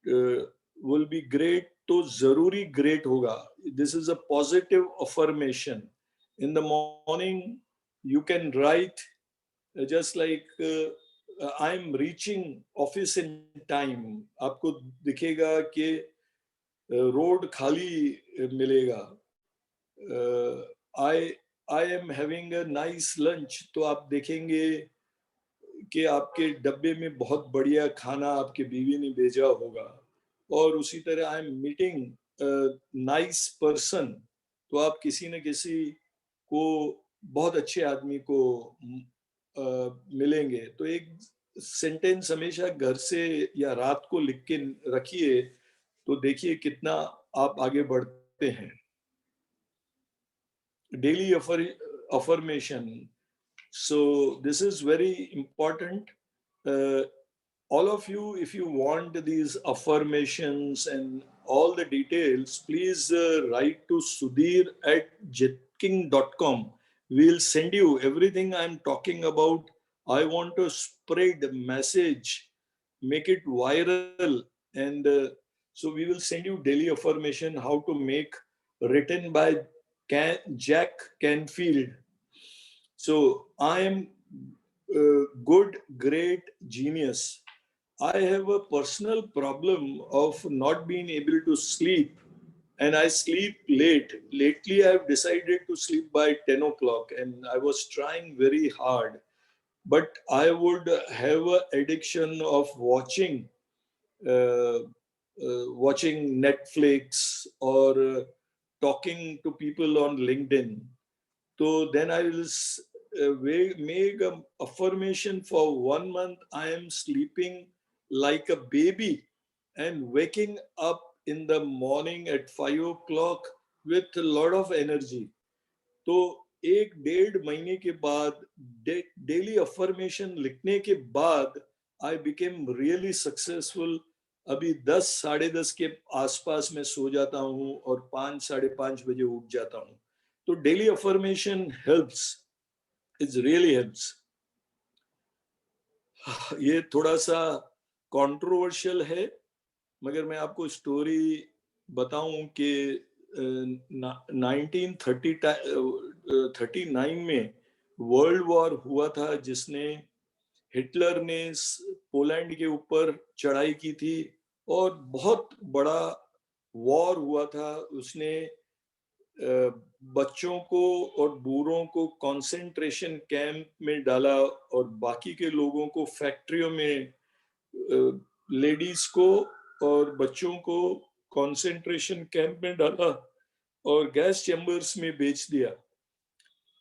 will be great, तो जरूरी great होगा. This is a positive affirmation. In the morning you can write just like I am reaching office in time. आपको दिखेगा कि रोड खाली मिलेगा. I am having a nice lunch, तो आप देखेंगे कि आपके डब्बे में बहुत बढ़िया खाना आपके बीवी ने भेजा होगा. और उसी तरह I am meeting nice person, तो आप किसी न किसी को, बहुत अच्छे आदमी को मिलेंगे. तो एक सेंटेंस हमेशा घर से या रात को लिख के रखिए, तो देखिए कितना आप आगे बढ़ते हैं. Daily affirmation. So this is very important. All of you, if you want these affirmations and all the details, please write to sudhir@jetking.com. We'll send you everything I'm talking about. I want to spread the message, make it viral, and so we will send you daily affirmation how to make, written by Jack Canfield. So I am good, great, genius. I have a personal problem of not being able to sleep, and I sleep late. Lately, I have decided to sleep by 10 o'clock, and I was trying very hard. But I would have an addiction of watching Netflix or talking to people on LinkedIn. So then I will make an affirmation for 1 month. I am sleeping like a baby and waking up in the morning at 5 o'clock with a lot of energy. तो 1-1.5 महीने के बाद daily affirmation लिखने के बाद I became really successful. अभी 10 साढ़े 10 के आसपास मैं सो जाता हूँ और 5 साढ़े 5 बजे उठ जाता हूँ. तो daily affirmation helps, it's really helps. ये थोड़ा सा कंट्रोवर्शियल है, मगर मैं आपको स्टोरी बताऊं कि 1939 में वर्ल्ड वॉर हुआ था, जिसने हिटलर ने पोलैंड के ऊपर चढ़ाई की थी और बहुत बड़ा वॉर हुआ था. उसने बच्चों को और बूढ़ों को कंसंट्रेशन कैंप में डाला और बाकी के लोगों को फैक्ट्रियों में, लेडीज को और बच्चों को कंसंट्रेशन कैंप में डाला और गैस चैम्बर्स में बेच दिया.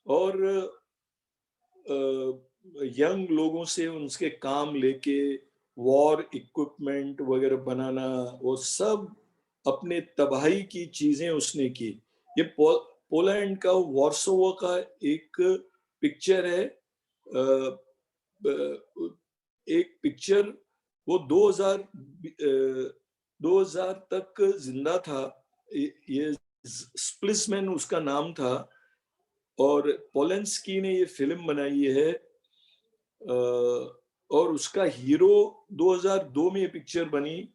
और यंग लोगों से उनके काम लेके वॉर इक्विपमेंट वगैरह बनाना, वो सब अपने तबाही की चीजें उसने की. ये पोलैंड का वार्सोवा का एक पिक्चर है, एक पिक्चर, वो 2000 तक जिंदा था, ये स्प्लिसमैन उसका नाम था, और पोलेंस्की ने ये फिल्म बनाई है, और उसका हीरो 2002 में ये पिक्चर बनी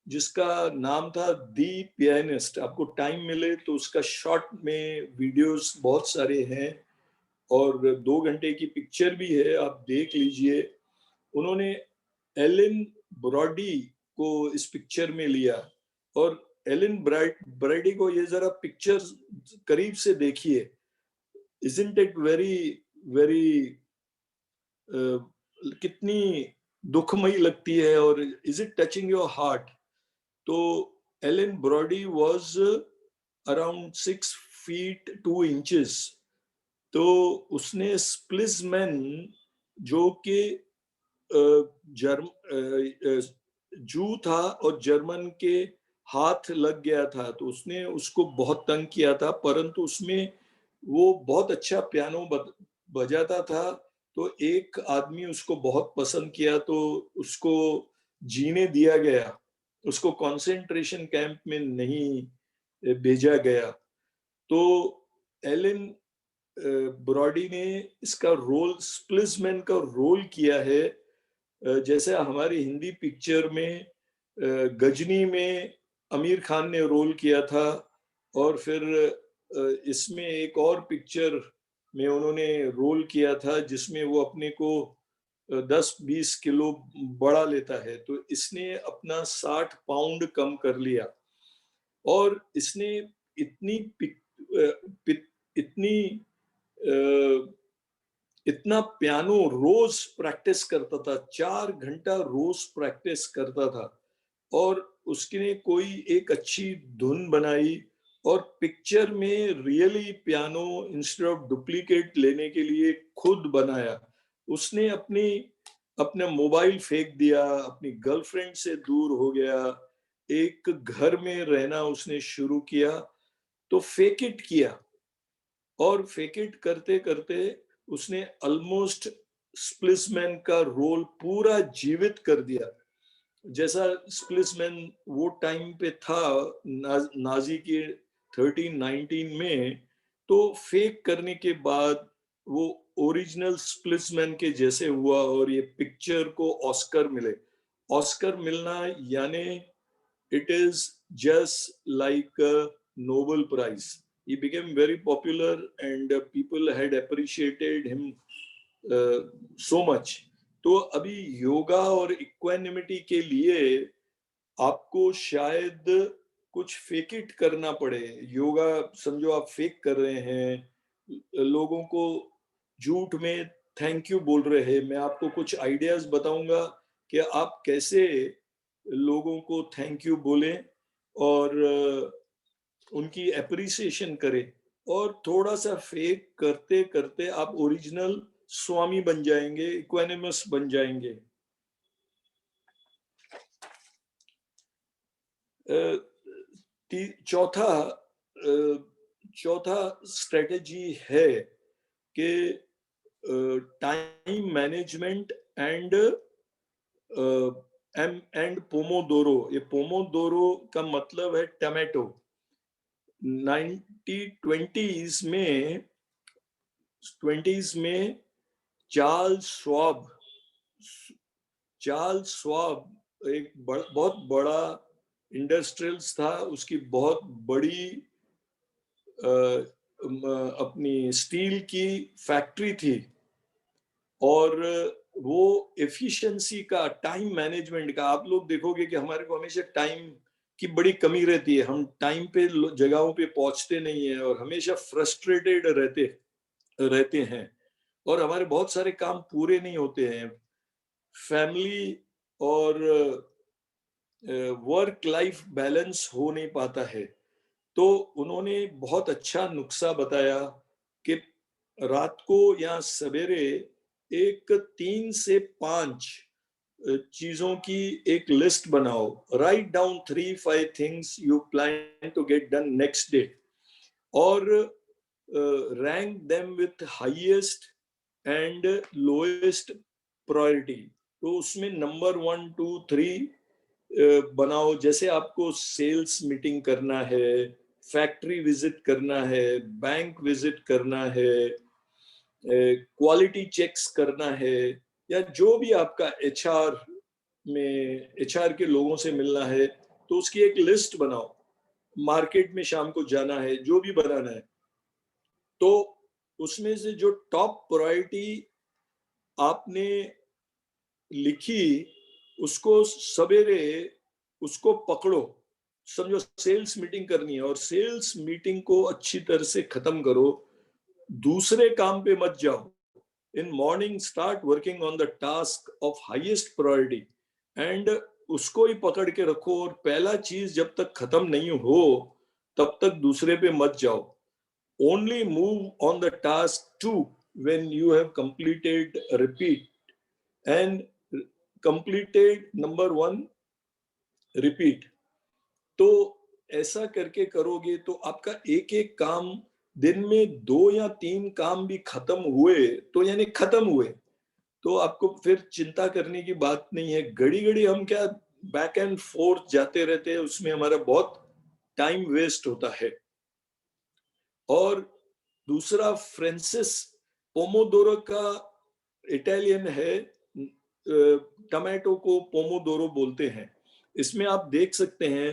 जिसका नाम था दी पियानिस्ट। आपको टाइम मिले तो उसका शॉर्ट में वीडियोस बहुत सारे हैं, और 2 घंटे की पिक्चर भी है, आप देख लीजिए। उन्होंने एलन ब्रॉडी को इस पिक्चर में लिया, और एलन ब्रॉडी को ये जरा पिक्चर करीब से देखिए, isn't it very कितनी दुखमयी लगती है, और is it touching your heart. तो Alan Brody was around 6 feet 2 inches। तो उसने स्प्लिसमैन, जो कि जू था और जर्मन के हाथ लग गया था, तो उसने उसको बहुत तंग किया था, परंतु उसमें वो बहुत अच्छा पियानो बजाता था, तो एक आदमी उसको बहुत पसंद किया, तो उसको जीने दिया गया, उसको कंसंट्रेशन कैंप में नहीं भेजा गया। तो एलन ब्रॉडी ने इसका रोल, स्प्लिसमैन का रोल किया है, जैसे हमारी हिंदी पिक्चर में गजनी में आमिर खान ने रोल किया था, और फिर इसमें एक और पिक्चर में उन्होंने रोल किया था जिसमें वो अपने को 10-20 किलो बढ़ा लेता है। तो इसने अपना 60 पाउंड कम कर लिया, और इसने इतना पियानो रोज प्रैक्टिस करता था, 4 घंटा रोज प्रैक्टिस करता था, और उसने कोई एक अच्छी धुन बनाई, और पिक्चर में really piano instead of duplicate लेने के लिए खुद बनाया। उसने अपना मोबाइल फेंक दिया, अपनी गर्लफ्रेंड से दूर हो गया, एक घर में रहना उसने शुरू किया, तो फेक इट किया, और फेक इट करते करते उसने ऑलमोस्ट स्प्लिसमैन का रोल पूरा जीवित कर दिया। जैसा स्प्लिसमैन वो टाइम पे था नाजी के 1319 में, तो फेक करने के बाद वो ओरिजिनल स्प्लिसमैन के जैसे हुआ, और ये पिक्चर को ऑस्कर मिले। ऑस्कर मिलना यानी it is just like a Nobel Prize. He became very popular, and people had appreciated him so much. तो अभी योगा और इक्वानिमिटी के लिए आपको शायद कुछ फेक इट करना पड़े। योगा समझो आप फेक कर रहे हैं, लोगों को झूठ में थैंक यू बोल रहे हैं। मैं आपको कुछ आइडियाज बताऊंगा कि आप कैसे लोगों को थैंक यू बोलें और उनकी एप्रिसिएशन करें, और थोड़ा सा फेक करते करते आप ओरिजिनल स्वामी बन जाएंगे, इक्वानिमस बन जाएंगे। चौथा स्ट्रेटेजी है कि टाइम मैनेजमेंट एंड पोमोडोरो। ये पोमोडोरो का मतलब है टमाटो। 1920s में चार्ल्स श्वाब एक बहुत बड़ा इंडस्ट्रियल्स था, उसकी बहुत बड़ी अपनी स्टील की फैक्ट्री थी, और वो एफिशिएंसी का, टाइम मैनेजमेंट का, आप लोग देखोगे कि हमारे को हमेशा टाइम की बड़ी कमी रहती है, हम टाइम पे जगहों पे पहुंचते नहीं है, और हमेशा फ्रस्ट्रेटेड रहते हैं, और हमारे बहुत सारे काम पूरे नहीं होते हैं। फैमिली और वर्क लाइफ बैलेंस हो नहीं पाता है। तो उन्होंने बहुत अच्छा नुस्खा बताया कि रात को या सवेरे एक 3 से 5 चीजों की एक लिस्ट बनाओ। Write down 3-5 things you plan to get done next day, और rank them with highest and lowest priority. तो उसमें नंबर 1, 2, 3 बनाओ. जैसे आपको सेल्स मीटिंग करना है, फैक्ट्री विजिट करना है, बैंक विजिट करना है, क्वालिटी चेक्स करना है, या जो भी आपका एचआर के लोगों से मिलना है, तो उसकी एक लिस्ट बनाओ. मार्केट में शाम को जाना है, जो भी बनाना है, तो उसमें से जो टॉप प्रायोरिटी आपने लिखी, उसको सवेरे उसको पकड़ो. समझो सेल्स मीटिंग करनी है, और सेल्स मीटिंग को अच्छी तरह से खत्म करो. दूसरे काम पे मत जाओ. In morning start working on the task of highest priority, and उसको ही पकड़ के रखो. और पहला चीज जब तक खत्म नहीं हो तब तक दूसरे पे मत जाओ. Only move on the task 2 when you have completed repeat and completed number 1 repeat. तो ऐसा करके करोगे तो आपका एक एक काम, दिन में 2 या 3 काम भी खत्म हुए तो यानी खत्म हुए, तो आपको फिर चिंता करने की बात नहीं है. घड़ी घड़ी हम क्या बैक एंड फोर्थ जाते रहते हैं, उसमें हमारा बहुत टाइम वेस्ट होता है. और दूसरा, फ्रांसिस पोमोडोरो का इटालियन है, टमाटो को पोमोडोरो बोलते हैं. इसमें आप देख सकते हैं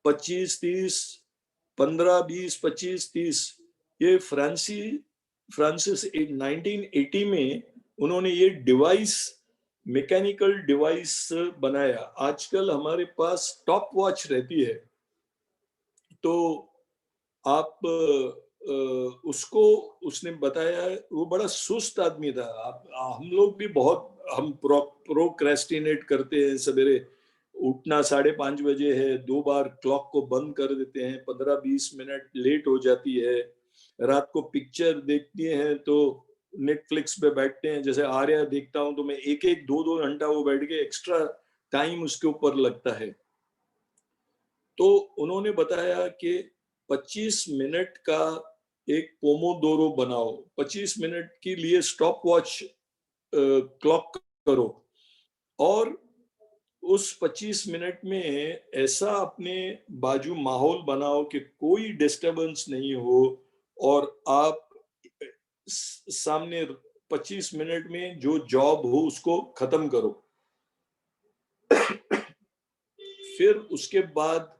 25-30, 15-20, 25-30. ये फ्रांसिस 1980 में उन्होंने ये डिवाइस, मैकेनिकल डिवाइस बनाया. आजकल हमारे पास स्टॉप वॉच रहती है, तो आप उसको, उसने बताया, वो बड़ा सुस्त आदमी था. हम लोग भी बहुत, हम प्रोक्रेस्टिनेट करते हैं. सवेरे उठना 5:30 बजे है, 2 बार क्लॉक को बंद कर देते हैं, 15-20 मिनट लेट हो जाती है. रात को पिक्चर देखती हैं तो नेटफ्लिक्स पे बैठते हैं. जैसे आर्या देखता हूं तो मैं 1-1, 2-2 घंटा वो बैठ के एक्स्ट्रा टाइम उसके ऊपर लगता है. तो उन्होंने बताया कि 25 मिनट का एक पोमोडोरो बनाओ. 25 मिनट के लिए स्टॉप वॉच क्लॉक करो, और उस 25 मिनट में ऐसा अपने बाजू माहौल बनाओ कि कोई डिस्टरबेंस नहीं हो, और आप सामने 25 मिनट में जो जॉब हो उसको खत्म करो. फिर उसके बाद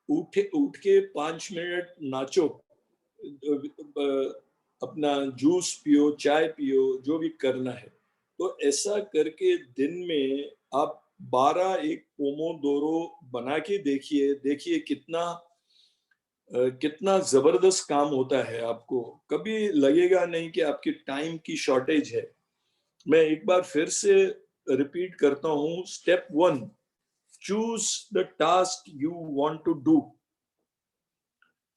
उठ के 5 मिनट नाचो, अपना जूस पियो, चाय पियो, जो भी करना है. तो ऐसा करके दिन में आप 12 एक पोमोडोरो बना के देखिए कितना जबरदस्त काम होता है. आपको कभी लगेगा नहीं कि आपकी टाइम की शॉर्टेज है. मैं एक बार फिर से रिपीट करता हूँ. Step 1, choose the task you want to do.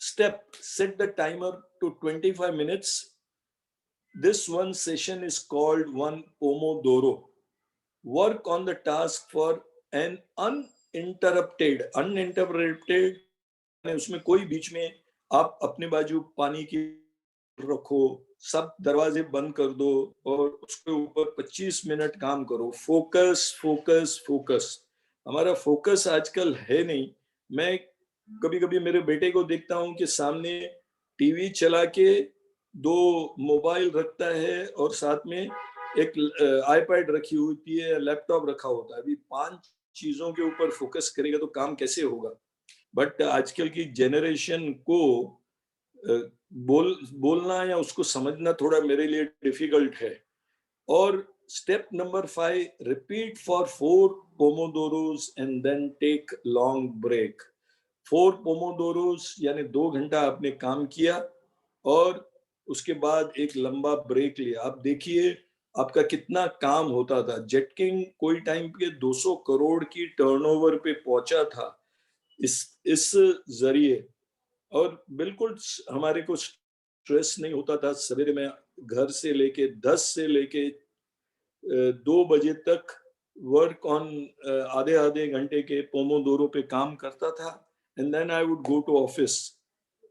Step, set the timer to 25 minutes. This one session is called one Pomodoro. Work on the task for an uninterrupted उसमें कोई बीच में आप अपने बाजू पानी की रखो, सब दरवाजे बंद कर दो, और उसके ऊपर 25 मिनट काम करो. Focus focus focus. हमारा फोकस आजकल है नहीं. मैं कभी कभी मेरे बेटे को देखता हूँ कि सामने टीवी चला के 2 मोबाइल रखता है, और साथ में एक आईपैड रखी होती है, लैपटॉप रखा होता है. अभी 5 चीजों के ऊपर फोकस करेगा तो काम कैसे होगा. बट आजकल की जनरेशन को बोलना या उसको समझना थोड़ा मेरे लिए डिफिकल्ट है. और step number 5, repeat for 4 pomodoros and then take long break. 4 pomodoros यानी 2 घंटा आपने काम किया, और उसके बाद एक लंबा ब्रेक लिया. आप देखिए आपका कितना काम होता था. जेटकिंग कोई टाइम पे 200 करोड़ की टर्नओवर पे पहुंचा था इस जरिए. और बिल्कुल हमारे को स्ट्रेस नहीं होता था. सवेरे में घर से लेके 10 से लेके 2 बजे तक वर्क ऑन आधे घंटे के पोमोडोरो पे काम करता था, and then I would go to office.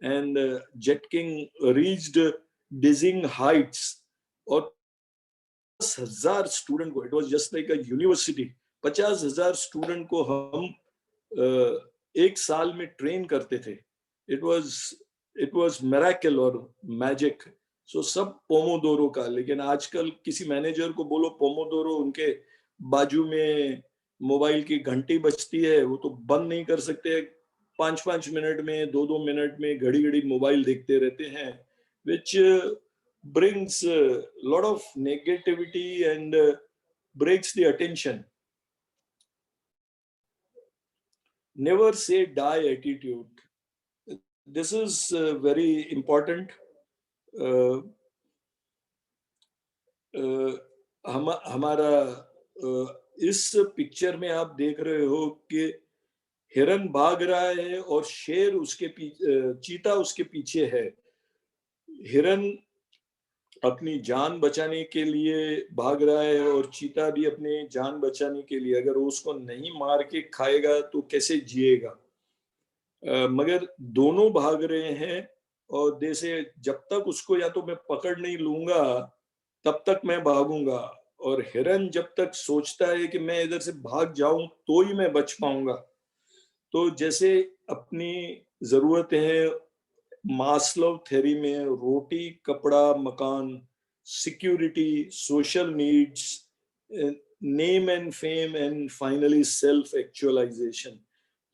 and Jet King reached dizzying heights. और 50,000 स्टूडेंट को, it was just like a university, 50,000 student को हम एक साल में ट्रेन करते थे. इट वाज मिरेकल और मैजिक. सो सब पोमोदोरो का. लेकिन आजकल किसी मैनेजर को बोलो पोमोदोरो, उनके बाजू में मोबाइल की घंटी बजती है, वो तो बंद नहीं कर सकते. 5-5 मिनट में, 2-2 मिनट में घड़ी घड़ी मोबाइल देखते रहते हैं, which brings a lot of negativity and breaks the attention. Never say die attitude. This is very important. हमारा इस पिक्चर में आप देख रहे हो कि हिरन भाग रहा है और शेर उसके पीछे, चीता उसके पीछे है. हिरन अपनी जान बचाने के लिए भाग रहा है और चीता भी अपनी जान बचाने के लिए. अगर उसको नहीं मार के खाएगा तो कैसे जिएगा. मगर दोनों भाग रहे हैं और जैसे जब तक उसको या तो मैं पकड़ नहीं लूंगा तब तक मैं भागूंगा. और हिरन जब तक सोचता है कि मैं इधर से भाग जाऊं तो ही मैं बच पाऊंगा. तो जैसे अपनी जरूरतें हैं मास्लो थ्योरी में, रोटी, कपड़ा, मकान, security, social needs, name and fame and finally self actualisation.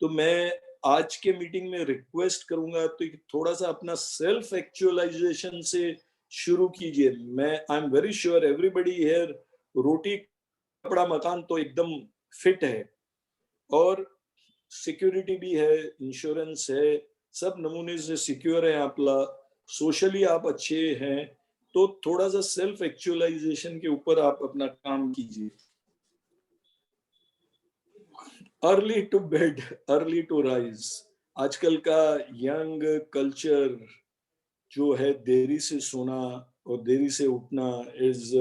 तो मैं आज के मीटिंग में रिक्वेस्ट करूंगा तो थोड़ा सा अपना सेल्फ एक्चुअलाइजेशन से शुरू कीजिए. मैं I am very sure everybody here roti, कपड़ा, मकान तो एकदम फिट है और सिक्योरिटी भी है, इंश्योरेंस है, सब नमूने से सिक्योर है आपला, सोशली आप अच्छे हैं. तो थोड़ा सा सेल्फ एक्चुअलाइजेशन के ऊपर आप अपना काम कीजिए. Early to bed, early to rise. आजकल का यंग कल्चर जो है देरी से सोना और देरी से उठना is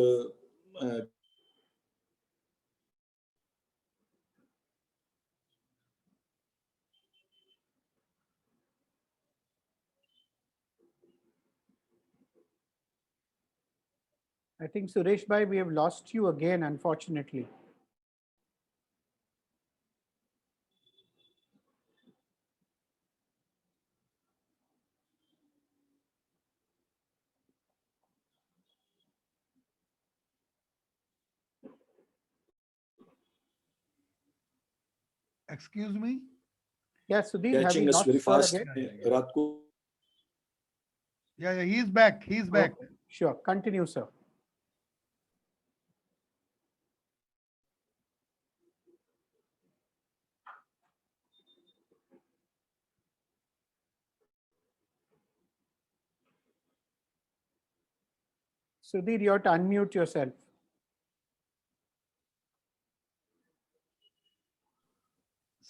I think Suresh bhai, we have lost you again, unfortunately. Excuse me? Yeah, Sudhir, have catching we us lost very sir fast. again? रात को Yeah, he's back. He's back. Okay, sure, continue, sir. Sudhir, you have to unmute yourself.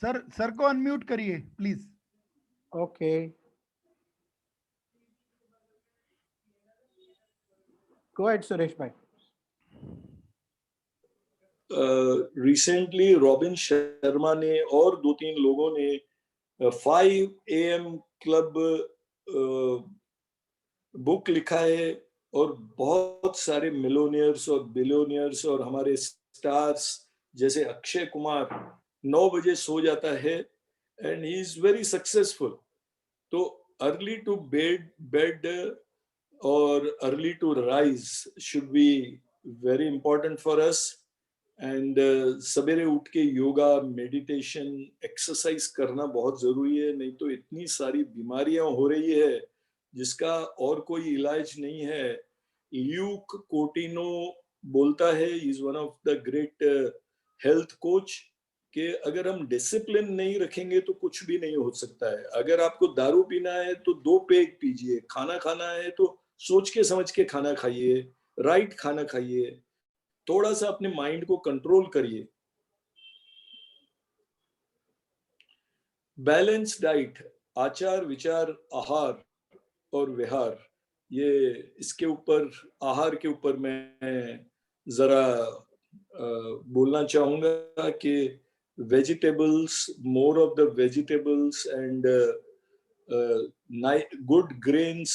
Sir को unmute करिए please. Okay. Go ahead, Suresh bhai. Recently robin Sharma ने और 2-3 लोगों ने 5 AM club book लिखा है और बहुत सारे मिलोनियर्स और बिलियनियर्स और हमारे स्टार्स जैसे अक्षय कुमार 9 बजे सो जाता है and he is very successful. तो अर्ली टू बेड और early to rise should be very important for us. And सवेरे उठ के योगा, मेडिटेशन, एक्सरसाइज करना बहुत जरूरी है. नहीं तो इतनी सारी बीमारियां हो रही है जिसका और कोई इलाज नहीं है. ल्यूक कोटिनो बोलता है, is one of the great health coach, कि अगर हम डिसिप्लिन नहीं रखेंगे तो कुछ भी नहीं हो सकता है. अगर आपको दारू पीना है तो 2 पेग पीजिए, खाना खाना है तो सोच के समझ के खाना खाइए, राइट खाना खाइए, थोड़ा सा अपने माइंड को कंट्रोल करिए. बैलेंस डाइट, आचार विचार, आहार और विहार, ये इसके ऊपर, आहार के ऊपर मैं जरा बोलना चाहूंगा कि vegetables, more of the vegetables and good grains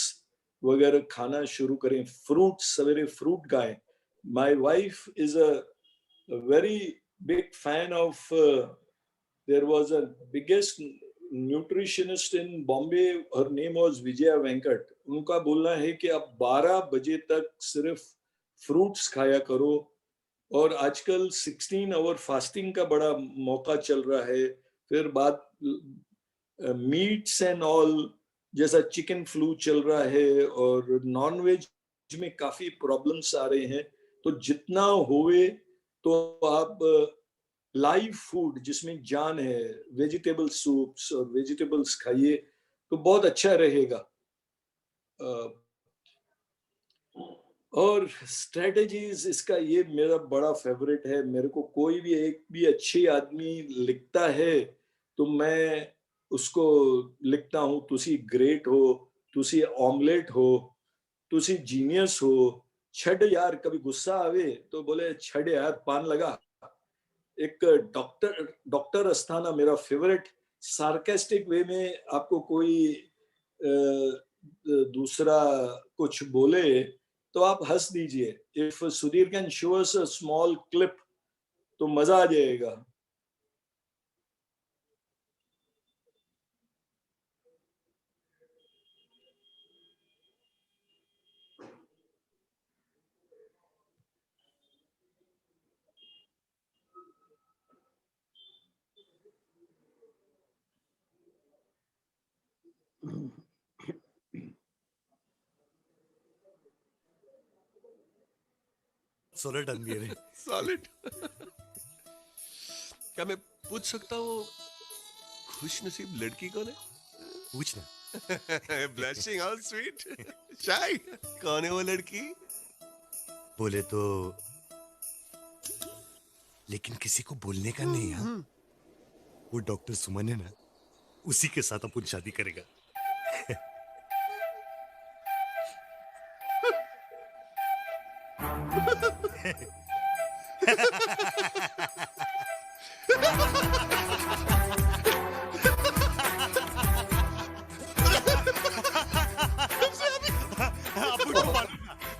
वगैरह खाना शुरू करें, फ्रूट सवेरे फ्रूट खाएं. My wife is a very big fan of there was a biggest nutritionist in Bombay, her name was Vijaya Venkat. उनका बोलना है कि आप 12 बजे तक सिर्फ फ्रूट्स खाया करो. और आजकल 16 आवर फास्टिंग का बड़ा मौका चल रहा है. फिर बाद मीट्स एंड ऑल जैसा चिकन फ्लू चल रहा है और नॉन वेज में काफी प्रॉब्लम्स आ रहे हैं. तो जितना होवे तो आप लाइव फूड जिसमें जान है, वेजिटेबल सूप्स और वेजिटेबल्स खाइए तो बहुत अच्छा रहेगा. और स्ट्रेटजीज इसका ये मेरा बड़ा फेवरेट है. मेरे को कोई भी एक भी अच्छी आदमी लिखता है तो मैं उसको लिखता हूं, तुसी ग्रेट हो, तुसी ऑमलेट हो, तुसी जीनियस हो, छड़ यार. कभी गुस्सा आवे तो बोले छड़ यार पान लगा. एक डॉक्टर अस्थाना मेरा फेवरेट. सार्केस्टिक वे में आपको कोई दूसरा कुछ बोले तो आप हंस दीजिए. If Sudhir can show us a small clip तो मजा आ जाएगा. सॉलिड आदमी है. सॉलिड. क्या मैं पूछ सकता हूँ खुश नसीब लड़की कौन है? पूछना. Blushing how sweet. शाय कौन है वो लड़की? बोले तो लेकिन किसी को बोलने का नहीं है. वो डॉक्टर सुमन है ना, उसी के साथ अपन शादी करेगा.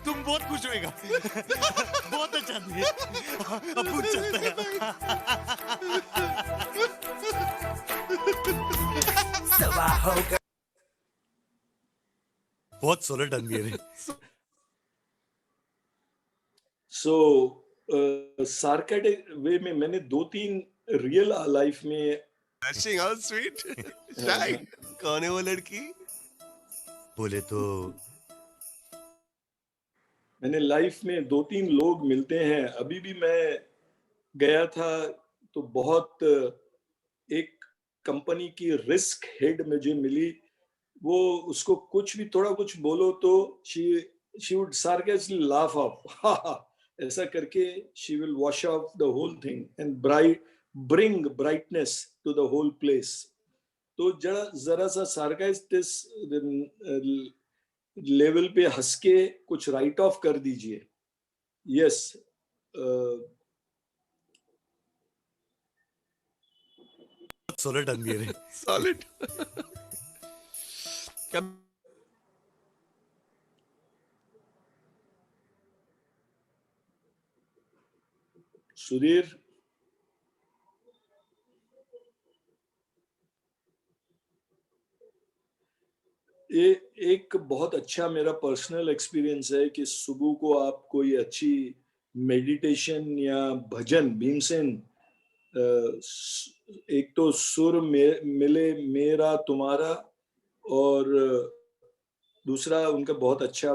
तुम बहुत खुश होएगा. बहुत अच्छा आदमी. अब पूछ सकता है. बहुत सॉलिड आदमी है. सो सार्केटिक वे में मैंने 2-3 रियल लाइफ में. Blushing how sweet. शाय कौन है वो लड़की? बोले तो मैंने लाइफ में 2-3 लोग मिलते हैं. अभी भी मैं गया था तो बहुत एक कंपनी की रिस्क हेड मुझे मिली. वो उसको कुछ भी थोड़ा कुछ बोलो तो she would sarcastically laugh up. ऐसा करके she will wash off the whole thing and bring brightness to the whole place. तो जरा सा sarcastic लेवल पे हंस के कुछ राइट ऑफ कर दीजिए. यस. सॉलिड आदमी है. सॉलिड. क्या सुधीर ये एक बहुत अच्छा मेरा पर्सनल एक्सपीरियंस है कि सुबह को आप कोई अच्छी मेडिटेशन या भजन, भीमसेन एक तो सुर मिले मेरा तुम्हारा और दूसरा उनका बहुत अच्छा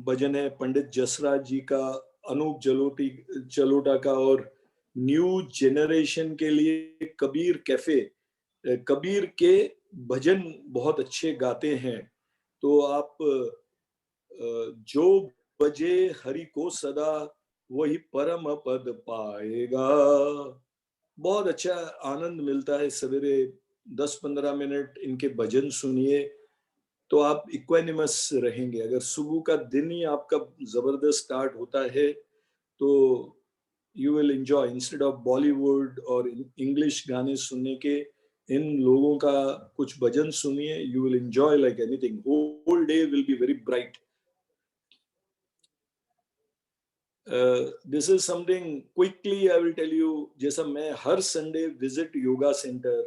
भजन है पंडित जसराज जी का, अनूप जलोटा का. और न्यू जेनरेशन के लिए कबीर कैफे, कबीर के भजन बहुत अच्छे गाते हैं. तो आप जो बजे हरि को सदा वही परम पद पाएगा. बहुत अच्छा आनंद मिलता है. सवेरे 10-15 मिनट इनके भजन सुनिए तो आप इक्वानिमस रहेंगे. अगर सुबह का दिन ही आपका जबरदस्त स्टार्ट होता है तो you will enjoy. Instead of Bollywood और इंग्लिश गाने सुनने के इन लोगों का कुछ भजन सुनिए, you will enjoy like anything. Whole day will be very bright. This is something quickly I will tell you. जैसा मैं हर संडे विजिट योगा सेंटर,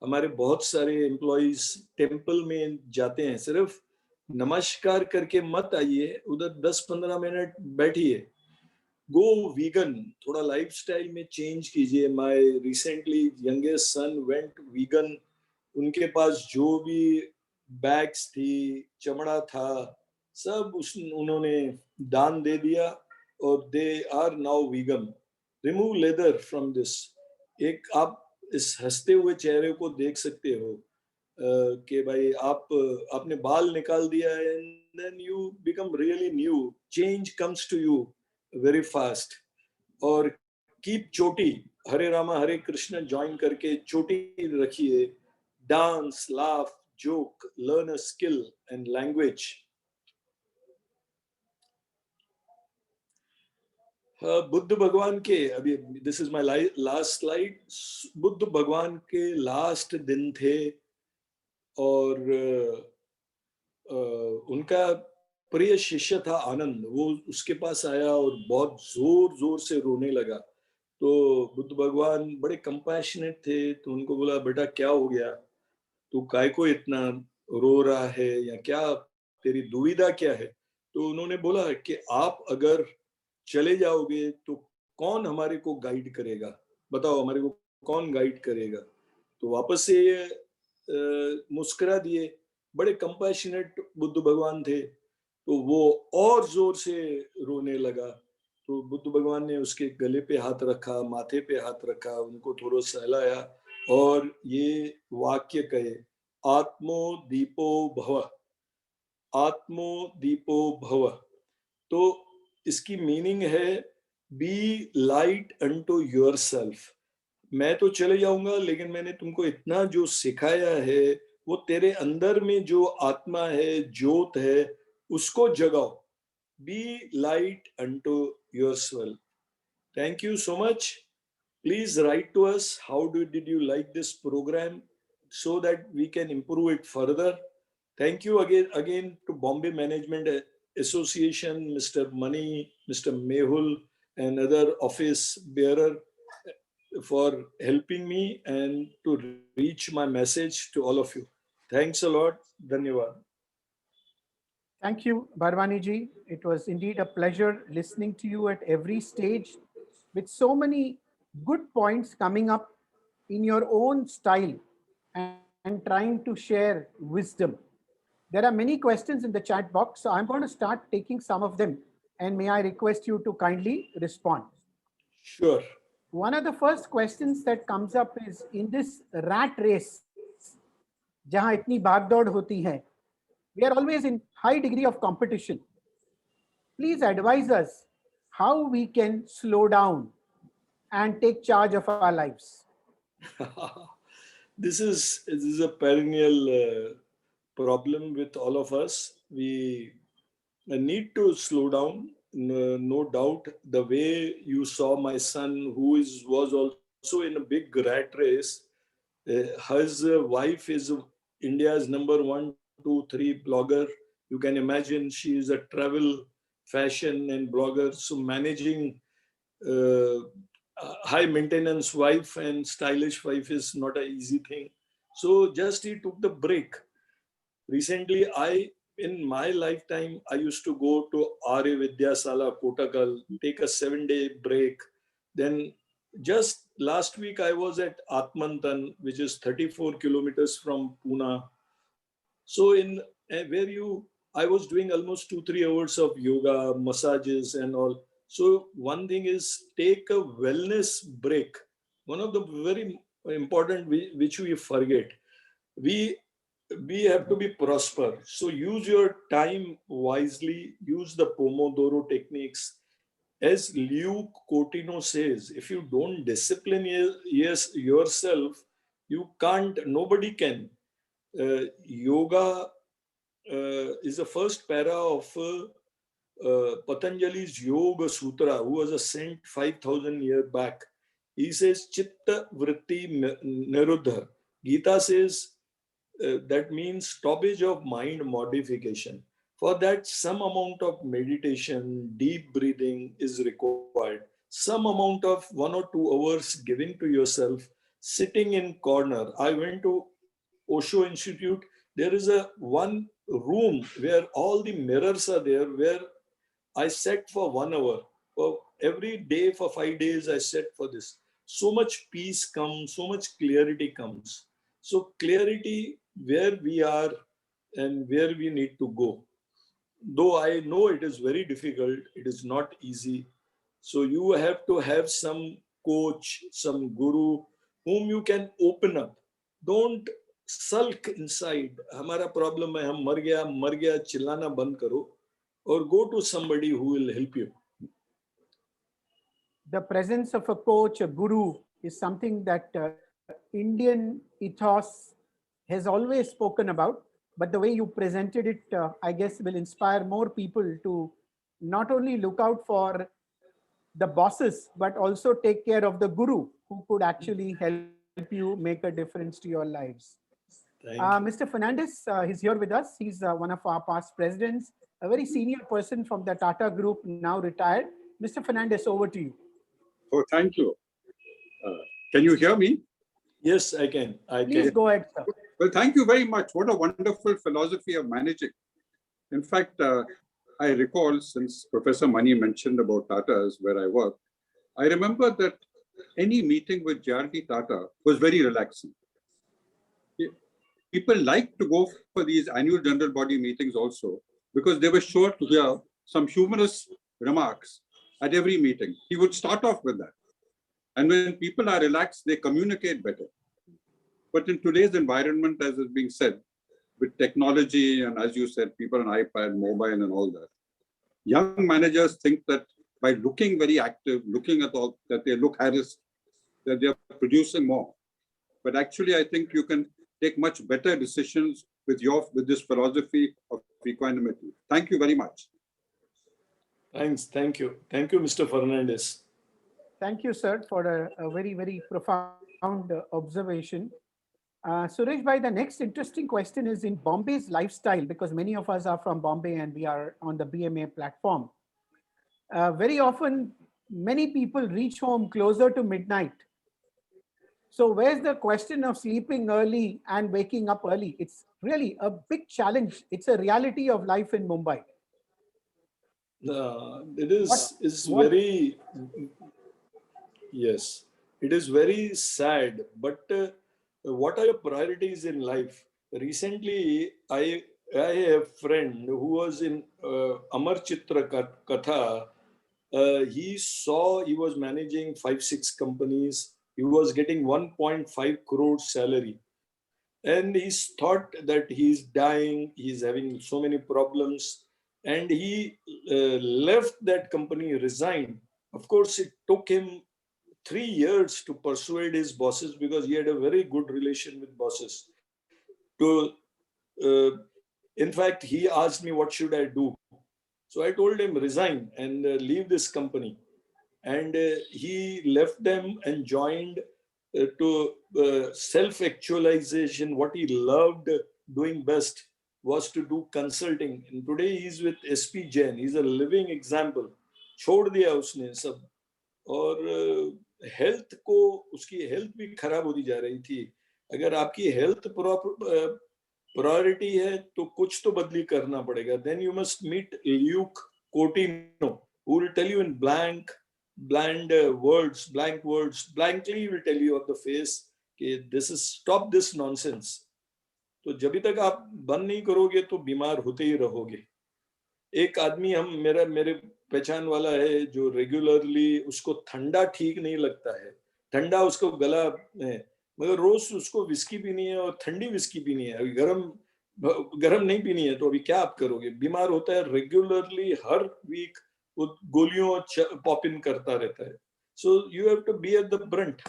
हमारे बहुत सारे एम्प्लॉइज टेम्पल में जाते हैं, सिर्फ नमस्कार करके मत आइए, उधर 10-15 मिनट बैठिए, गो वीगन, थोड़ा लाइफस्टाइल में चेंज कीजिए. My recently youngest son went vegan. उनके पास जो भी बैग्स थी, चमड़ा था, सब उन्होंने दान दे दिया और they are now vegan. Remove leather from this. एक आप इस हंसते हुए चेहरे को देख सकते हो कि भाई आपने बाल निकाल दिया है, and then you become really new. Change comes to you very fast. और कीप चोटी, हरे रामा हरे कृष्ण ज्वाइन करके चोटी रखिए. Dance, laugh, joke, learn a skill and language. Buddha भगवान के, अभी this is my last slide. Buddha भगवान के लास्ट दिन थे और उनका प्रिय शिष्य था आनंद. वो उसके पास आया और बहुत जोर जोर से रोने लगा. तो बुद्ध भगवान बड़े कंपैशनेट थे, तो उनको बोला, बेटा क्या हो गया, तू काय को इतना रो रहा है, या क्या तेरी दुविधा क्या है. तो उन्होंने बोला कि आप अगर चले जाओगे तो कौन हमारे को गाइड करेगा, बताओ हमारे को कौन गाइड करेगा. तो वापस से मुस्कुरा दिए. बड़े कंपैशनेट बुद्ध भगवान थे. तो वो और जोर से रोने लगा. तो बुद्ध भगवान ने उसके गले पे हाथ रखा, माथे पे हाथ रखा, उनको थोड़ा सहलाया और ये वाक्य कहे, आत्मो दीपो भव, आत्मो दीपो भव. तो इसकी मीनिंग है बी लाइट अनटू योरसेल्फ. मैं तो चले जाऊंगा, लेकिन मैंने तुमको इतना जो सिखाया है, वो तेरे अंदर में जो आत्मा है, ज्योत है, उसको जगाओ. Be light unto yourself. Thank you so much. Please write to us. How did you like this program, so that we can improve it further. Thank you again to Bombay Management Association, Mr. Mani, Mr. Mehul, and other office bearer for helping me and to reach my message to all of you. Thanks a lot. Dhanyawad. Thank you, Barwani ji. It was indeed a pleasure listening to you at every stage, with so many good points coming up in your own style and trying to share wisdom. There are many questions in the chat box, so I'm going to start taking some of them, and may I request you to kindly respond. Sure. One of the first questions that comes up is, in this rat race, jahan itni bhagdod hoti hai, we are always in high degree of competition. Please advise us how we can slow down and take charge of our lives. This is a perennial problem with all of us. We need to slow down, no doubt. The way you saw my son, who was also in a big rat race, his wife is India's number 1, 2, 3 blogger. You can imagine she is a travel, fashion and blogger. So managing high maintenance wife and stylish wife is not an easy thing. So just he took the break. Recently, in my lifetime, I used to go to Arya Vidyasala, Kotakal, take a 7-day break. Then just last week, I was at Atmantan, which is 34 kilometers from Pune. So I was doing almost 2-3 hours of yoga, massages and all. So one thing is, take a wellness break. One of the very important which we forget. We have to be prosper. So use your time wisely. Use the Pomodoro techniques. As Luke Cotino says, if you don't discipline yourself, you can't, nobody can. Yoga is the first para of Patanjali's Yoga Sutra, who was a saint 5,000 years back. He says, Chitta Vritti Niruddha. Gita says that means stoppage of mind modification. For that, some amount of meditation, deep breathing is required. Some amount of 1 or 2 hours giving to yourself, sitting in corner. I went to Osho Institute. There is a one room where all the mirrors are there, where I sat for 1 hour. For every day for 5 days, I sat for this. So much peace comes, so much clarity comes. So clarity where we are and where we need to go. Though I know it is very difficult, it is not easy. So you have to have some coach, some guru whom you can open up. Don't sulk inside. हमारा problem है, हम मर गया चिल्लाना बंद करो, or go to somebody who will help you. The presence of a coach, a guru, is something that Indian ethos has always spoken about. But the way you presented it, I guess, will inspire more people to not only look out for the bosses, but also take care of the guru who could actually help you make a difference to your lives. Thank you. Mr. Fernandes, he's here with us. He's one of our past presidents, a very senior person from the Tata Group, now retired. Mr. Fernandes, over to you. Oh, thank you. Can you hear me? Yes, I can. I Please can. go ahead, sir. Well, thank you very much. What a wonderful philosophy of managing. In fact, I recall, since Professor Mani mentioned about Tata's where I work, I remember that any meeting with J.R.D. Tata was very relaxing. People liked to go for these annual general body meetings also because they were sure to hear some humorous remarks at every meeting. He would start off with that. And when people are relaxed, they communicate better. But in today's environment, as is being said, with technology and, as you said, people on iPad, mobile and all that, young managers think that by looking very active, looking at all, that they look harassed, that they are producing more. But actually, I think you can take much better decisions with this philosophy of equanimity. Thank you very much. Thanks. Thank you. Thank you, Mr. Fernandes. Thank you, sir, for a very, very profound observation. Suresh bhai, the next interesting question is in Bombay's lifestyle, because many of us are from Bombay and we are on the BMA platform. Very often, many people reach home closer to midnight. So where's the question of sleeping early and waking up early? It's really a big challenge. It's a reality of life in Mumbai. It is very, yes, it is very sad. But what are your priorities in life? Recently, I have a friend who was in Amar Chitra Katha. He was managing 5-6 companies. He was getting 1.5 crore salary. And he thought that he's dying, he's having so many problems. And he left that company, resigned. Of course, it took him 3 years to persuade his bosses because he had a very good relation with bosses. In fact, he asked me, what should I do? So I told him, resign and leave this company. And he left them and joined to self-actualization. What he loved doing best was to do consulting. And today he's with SP Jain. He's a living example. छोड़ दिया उसने सब, और health को, उसकी health भी खराब होती जा रही थी. अगर आपकी हेल्थ प्रायोरिटी है तो कुछ तो बदली करना पड़ेगा. Then you must meet Luke Coutinho, who will tell you in blank words, blankly he will tell you on the face, कि this is, stop this nonsense. तो जब तक आप बंद नहीं करोगे तो बीमार होते ही रहोगे. एक आदमी मेरे पहचान वाला है जो रेगुलरली, उसको ठंडा ठीक नहीं लगता है, ठंडा उसको गला है, मगर रोज उसको विस्की पीनी है और ठंडी विस्की पीनी है. अभी गरम नहीं पीनी है तो अभी क्या आप करोगे? बीमार होता है रेगुलरली, हर वीक वो गोलियों पॉप इन करता रहता है. So you have to be at the brunt.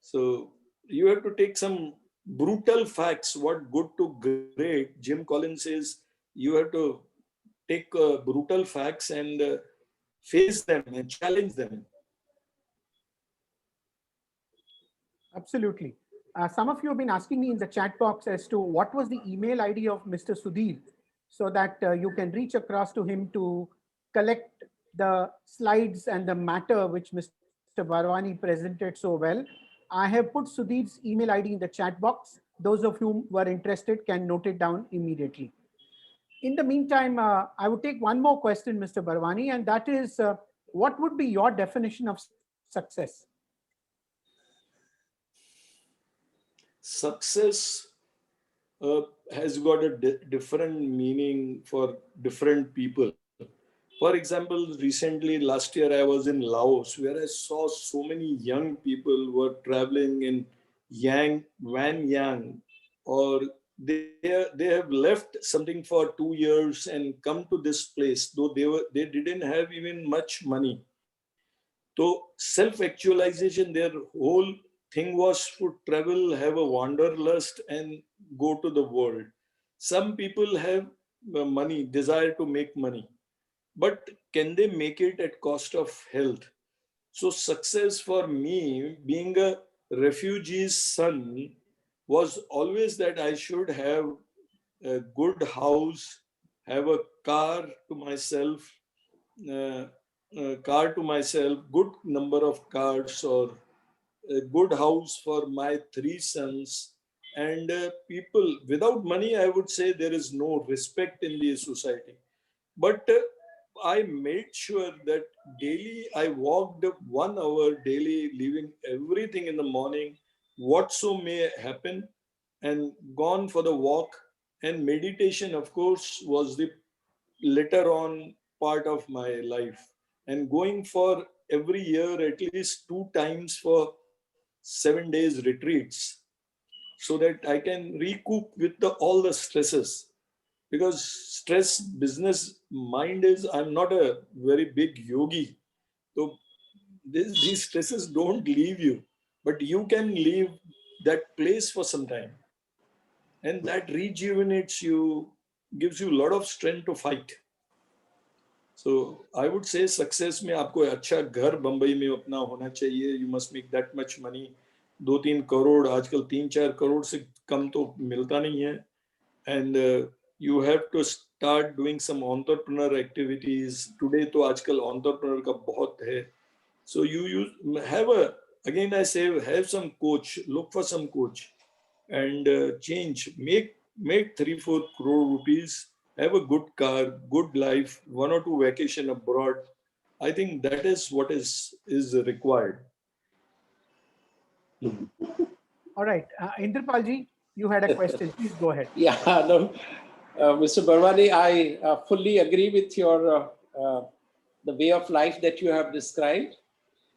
So you have to take some brutal facts, what good to great. Jim Collins says you have to take brutal facts and face them and challenge them. Absolutely. Some of you have been asking me in the chat box as to what was the email ID of Mr. Sudhir, so that you can reach across to him to collect the slides and the matter which Mr. Barwani presented so well. I have put Sudhir's email ID in the chat box. Those of whom were interested can note it down immediately. In the meantime, I would take one more question, Mr. Barwani, and that is, what would be your definition of success? Success has got a different meaning for different people. For example, recently, last year, I was in Laos, where I saw so many young people were traveling in Van Yang, or they have left something for 2 years and come to this place, though they didn't have even much money. So self-actualization, their whole thing was to travel, have a wanderlust, and go to the world. Some people have money, desire to make money, but can they make it at cost of health? So success for me, being a refugee's son, was always that I should have a good house, have a car to myself, uh, good number of cars, or a good house for my three sons. And people without money, I would say there is no respect in the society. But I made sure that daily I walked 1 hour daily, leaving everything in the morning, whatso may happen, and gone for the walk. And meditation, of course, was the later on part of my life. And going for every year at least 2 times for 7 days retreats, so that I can recoup with all the stresses. Because stress business mind is, I'm not a very big yogi, so these stresses don't leave you, but you can leave that place for some time, and that rejuvenates you, gives you a lot of strength to fight. So I would say success में आपको अच्छा घर बंबई में अपना होना चाहिए. You must make that much money. 2-3 crore, आजकल 3-4 करोड़ से कम तो मिलता नहीं है. And you have to start doing some entrepreneur activities. Today तो आजकल entrepreneur का बहुत है. So you have again I say, have some coach, look for some coach, and change, make 3-4 crore rupees, have a good car, good life, 1 or 2 vacation abroad. I think that is what is required. All right, Indrapal ji, you had a question. Please go ahead. Yeah, no, Mr. Barwani, I fully agree with your the way of life that you have described.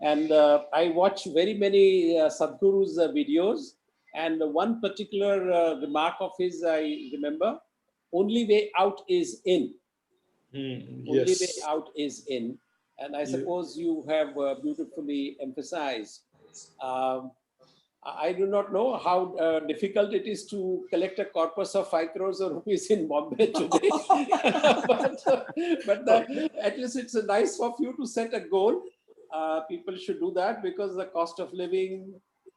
And I watch very many Sadhguru's videos. And one particular remark of his, I remember, only way out is in. Only way Yes. out is in. And I suppose you have beautifully emphasized. I do not know how difficult it is to collect a corpus of 5 crores of rupees in Bombay today. but at least it's nice of you to set a goal. People should do that, because the cost of living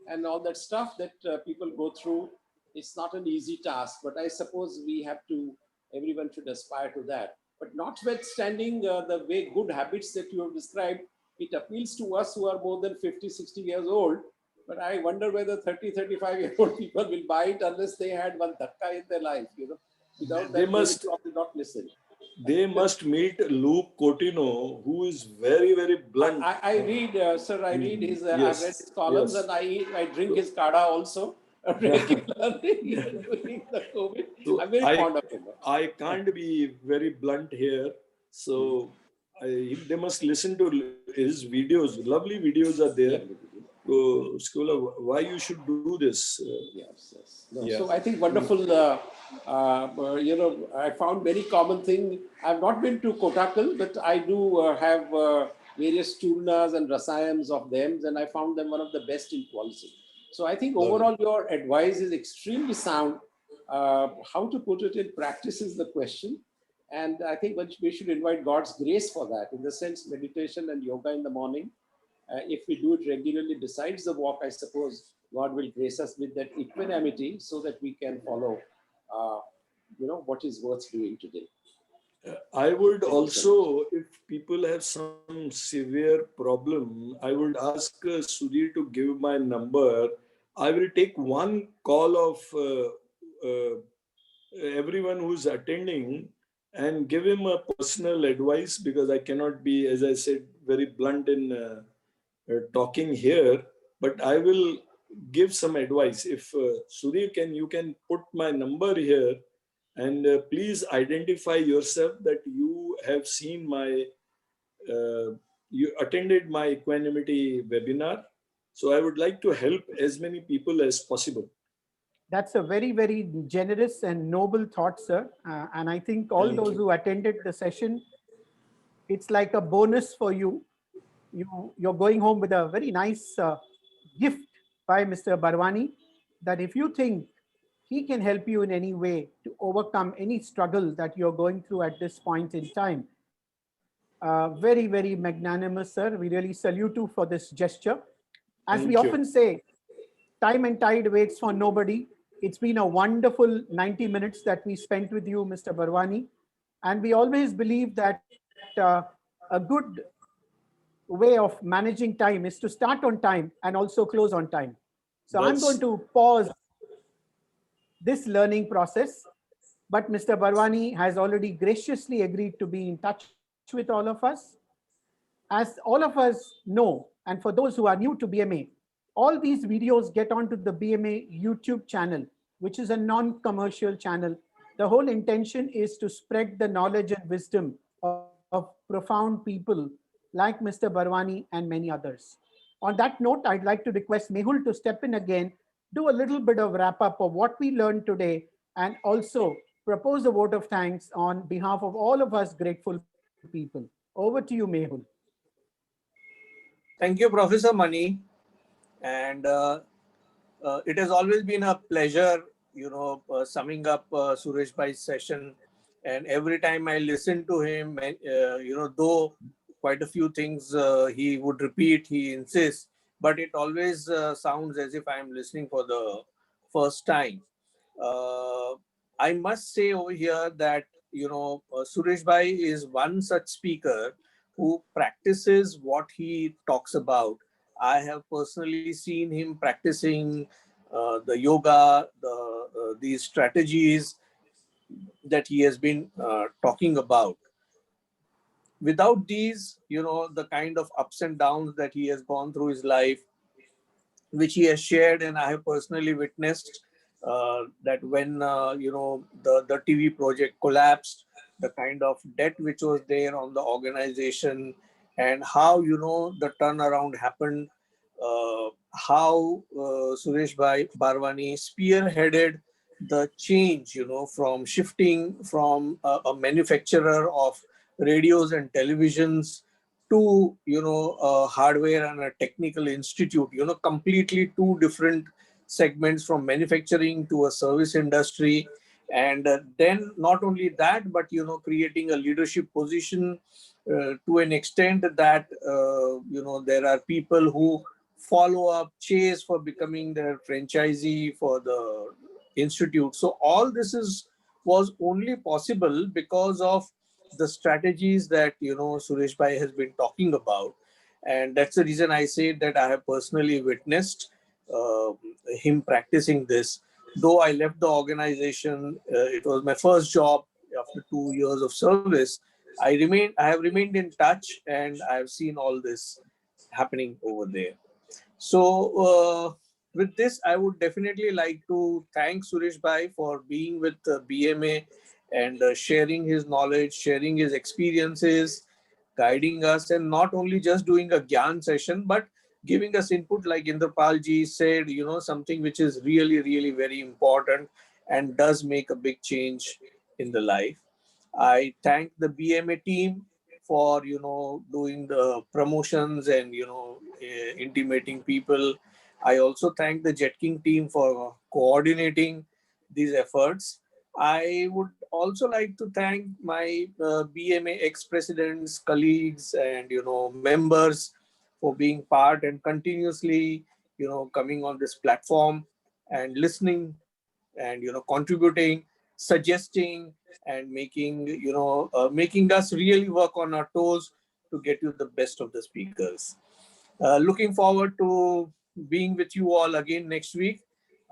and all that stuff that people go through, it's not an easy task. But I suppose we have to, everyone should aspire to that. But notwithstanding the way good habits that you have described, it appeals to us who are more than 50, 60 years old. But I wonder whether 30, 35-year-old people will buy it unless they had one dhakka in their life, you know. Without They that, must- will probably not listen. They must meet Luke Cotino, who is very, very blunt. I read, sir, I read his, I've read his columns, yes. and I drink his kada also regularly during the COVID. So I'm very fond of him. I can't be very blunt here. So they must listen to his videos. Lovely videos are there. So, Skula, why you should do this? Yes, yes. No, Yeah. So I think wonderful, you know, I found very common thing. I've not been to Kotakal, but I do have various churnas and rasayans of them, and I found them one of the best in quality. So I think overall your advice is extremely sound. How to put it in practice is the question. And I think we should invite God's grace for that, in the sense meditation and yoga in the morning. If we do it regularly besides the walk, I suppose God will grace us with that equanimity so that we can follow, what is worth doing today. I would Thank you so also, if people have some severe problem, I would ask Sudhir to give my number. I will take one call of everyone who's attending and give him a personal advice, because I cannot be, as I said, very blunt in talking here. But I will give some advice. If Sudhir you can put my number here, and please identify yourself that you have seen my, you attended my equanimity webinar. So I would like to help as many people as possible. That's a very, very generous and noble thought, sir. And I think all Thank those you. who attended the session, it's like a bonus for you. You're going home with a very nice gift by Mr. Barwani, that if you think he can help you in any way to overcome any struggle that you're going through at this point in time, very, very magnanimous, sir. We really salute you for this gesture. As we Thank you. often say, time and tide waits for nobody. It's been a wonderful 90 minutes that we spent with you, Mr. Barwani. And we always believe that a good way of managing time is to start on time and also close on time. So I'm going to pause this learning process, but Mr. Barwani has already graciously agreed to be in touch with all of us. As all of us know, and for those who are new to BMA, all these videos get onto the BMA YouTube channel, which is a non-commercial channel. The whole intention is to spread the knowledge and wisdom of profound people like Mr. Barwani and many others. On that note, I'd like to request Mehul to step in again, do a little bit of wrap up of what we learned today, and also propose a vote of thanks on behalf of all of us grateful people. Over to you, Mehul. Thank you, Professor Mani. And it has always been a pleasure, summing up Suresh Bhai's session. And every time I listen to him, though quite a few things he would repeat, he insists, but it always sounds as if I'm listening for the first time. I must say over here that, Suresh Bhai is one such speaker who practices what he talks about. I have personally seen him practicing the yoga, these strategies that he has been talking about. Without these, the kind of ups and downs that he has gone through his life, which he has shared, and I have personally witnessed that when the TV project collapsed, the kind of debt which was there on the organization, and how the turnaround happened, how Suresh Bhai Barwani spearheaded the change, from shifting from a manufacturer of radios and televisions to a hardware and a technical institute, completely two different segments, from manufacturing to a service industry. And then not only that, but creating a leadership position to an extent that there are people who follow up, chase for becoming their franchisee for the institute. So all this was only possible because of the strategies that Suresh Bhai has been talking about. And that's the reason I say that I have personally witnessed him practicing this. Though I left the organization, it was my first job after 2 years of service. I have remained in touch, and I have seen all this happening over there. So with this, I would definitely like to thank Suresh Bhai for being with BMA and sharing his knowledge, sharing his experiences, guiding us, and not only just doing a Gyan session, but giving us input, like Indrapal ji said, something which is really, really very important and does make a big change in the life. I thank the BMA team for doing the promotions and intimating people. I also thank the Jet King team for coordinating these efforts. I would also like to thank my BMA ex-presidents, colleagues, and members for being part and continuously coming on this platform and listening and, contributing, suggesting, and making us really work on our toes to get you the best of the speakers. Looking forward to being with you all again next week.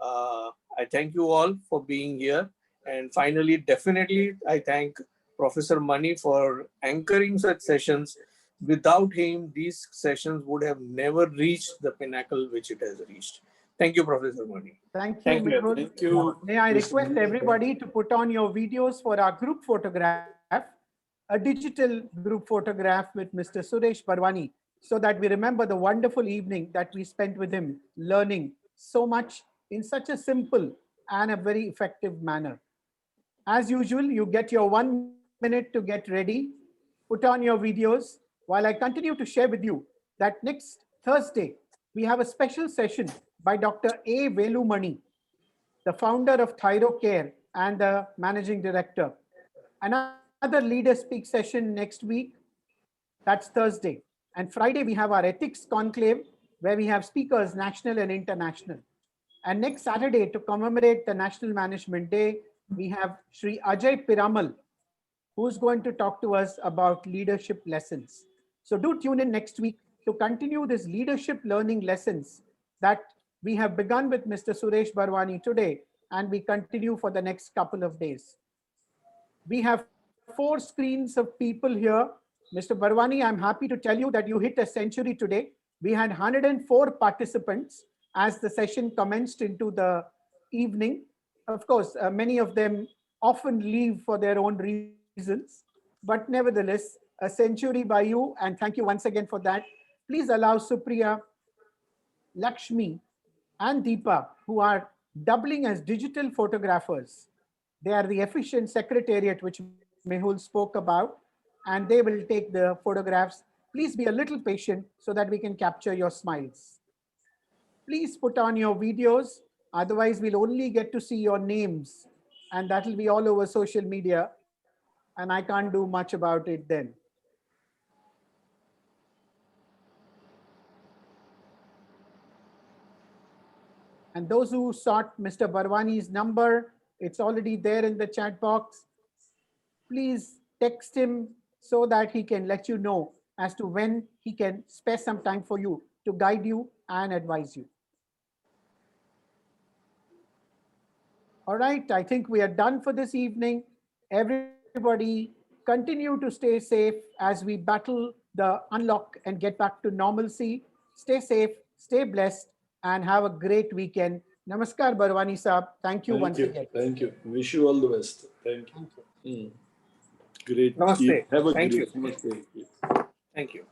I thank you all for being here. And finally, definitely, I thank Professor Mani for anchoring such sessions. Without him, these sessions would have never reached the pinnacle which it has reached. Thank you, Professor Mani. Thank you, Thank you. Mehul. Thank you. May I request everybody to put on your videos for our group photograph, a digital group photograph with Mr. Suresh Barwani, so that we remember the wonderful evening that we spent with him, learning so much in such a simple and a very effective manner. As usual, you get your 1 minute to get ready, put on your videos, while I continue to share with you that next Thursday, we have a special session by Dr. A. Velumani, the founder of ThyroCare and the managing director. Another leader speak session next week, that's Thursday. And Friday, we have our ethics conclave, where we have speakers, national and international. And next Saturday, to commemorate the National Management Day, we have Sri Ajay Piramal, who's going to talk to us about leadership lessons. So do tune in next week to continue this leadership learning lessons that we have begun with Mr. Suresh Barwani today, and we continue for the next couple of days. We have 4 screens of people here. Mr. Barwani, I'm happy to tell you that you hit a century today. We had 104 participants as the session commenced into the evening. Of course, many of them often leave for their own reasons, but nevertheless, a century by you, and thank you once again for that. Please allow Supriya, Lakshmi, and Deepa, who are doubling as digital photographers. They are the efficient secretariat which Mehul spoke about, and they will take the photographs. Please be a little patient so that we can capture your smiles. Please put on your videos, otherwise we'll only get to see your names, and that will be all over social media, and I can't do much about it then. And those who sought Mr. Barwani's number, it's already there in the chat box. Please text him so that he can let you know as to when he can spare some time for you to guide you and advise you. All right, I think we are done for this evening. Everybody continue to stay safe as we battle the unlock and get back to normalcy. Stay safe, stay blessed, and have a great weekend. Namaskar, Barwani Saab. Thank you once again. Thank you. Wish you all the best. Thank you. Great. Namaste. Have a Thank great. you. Namaste. Thank you.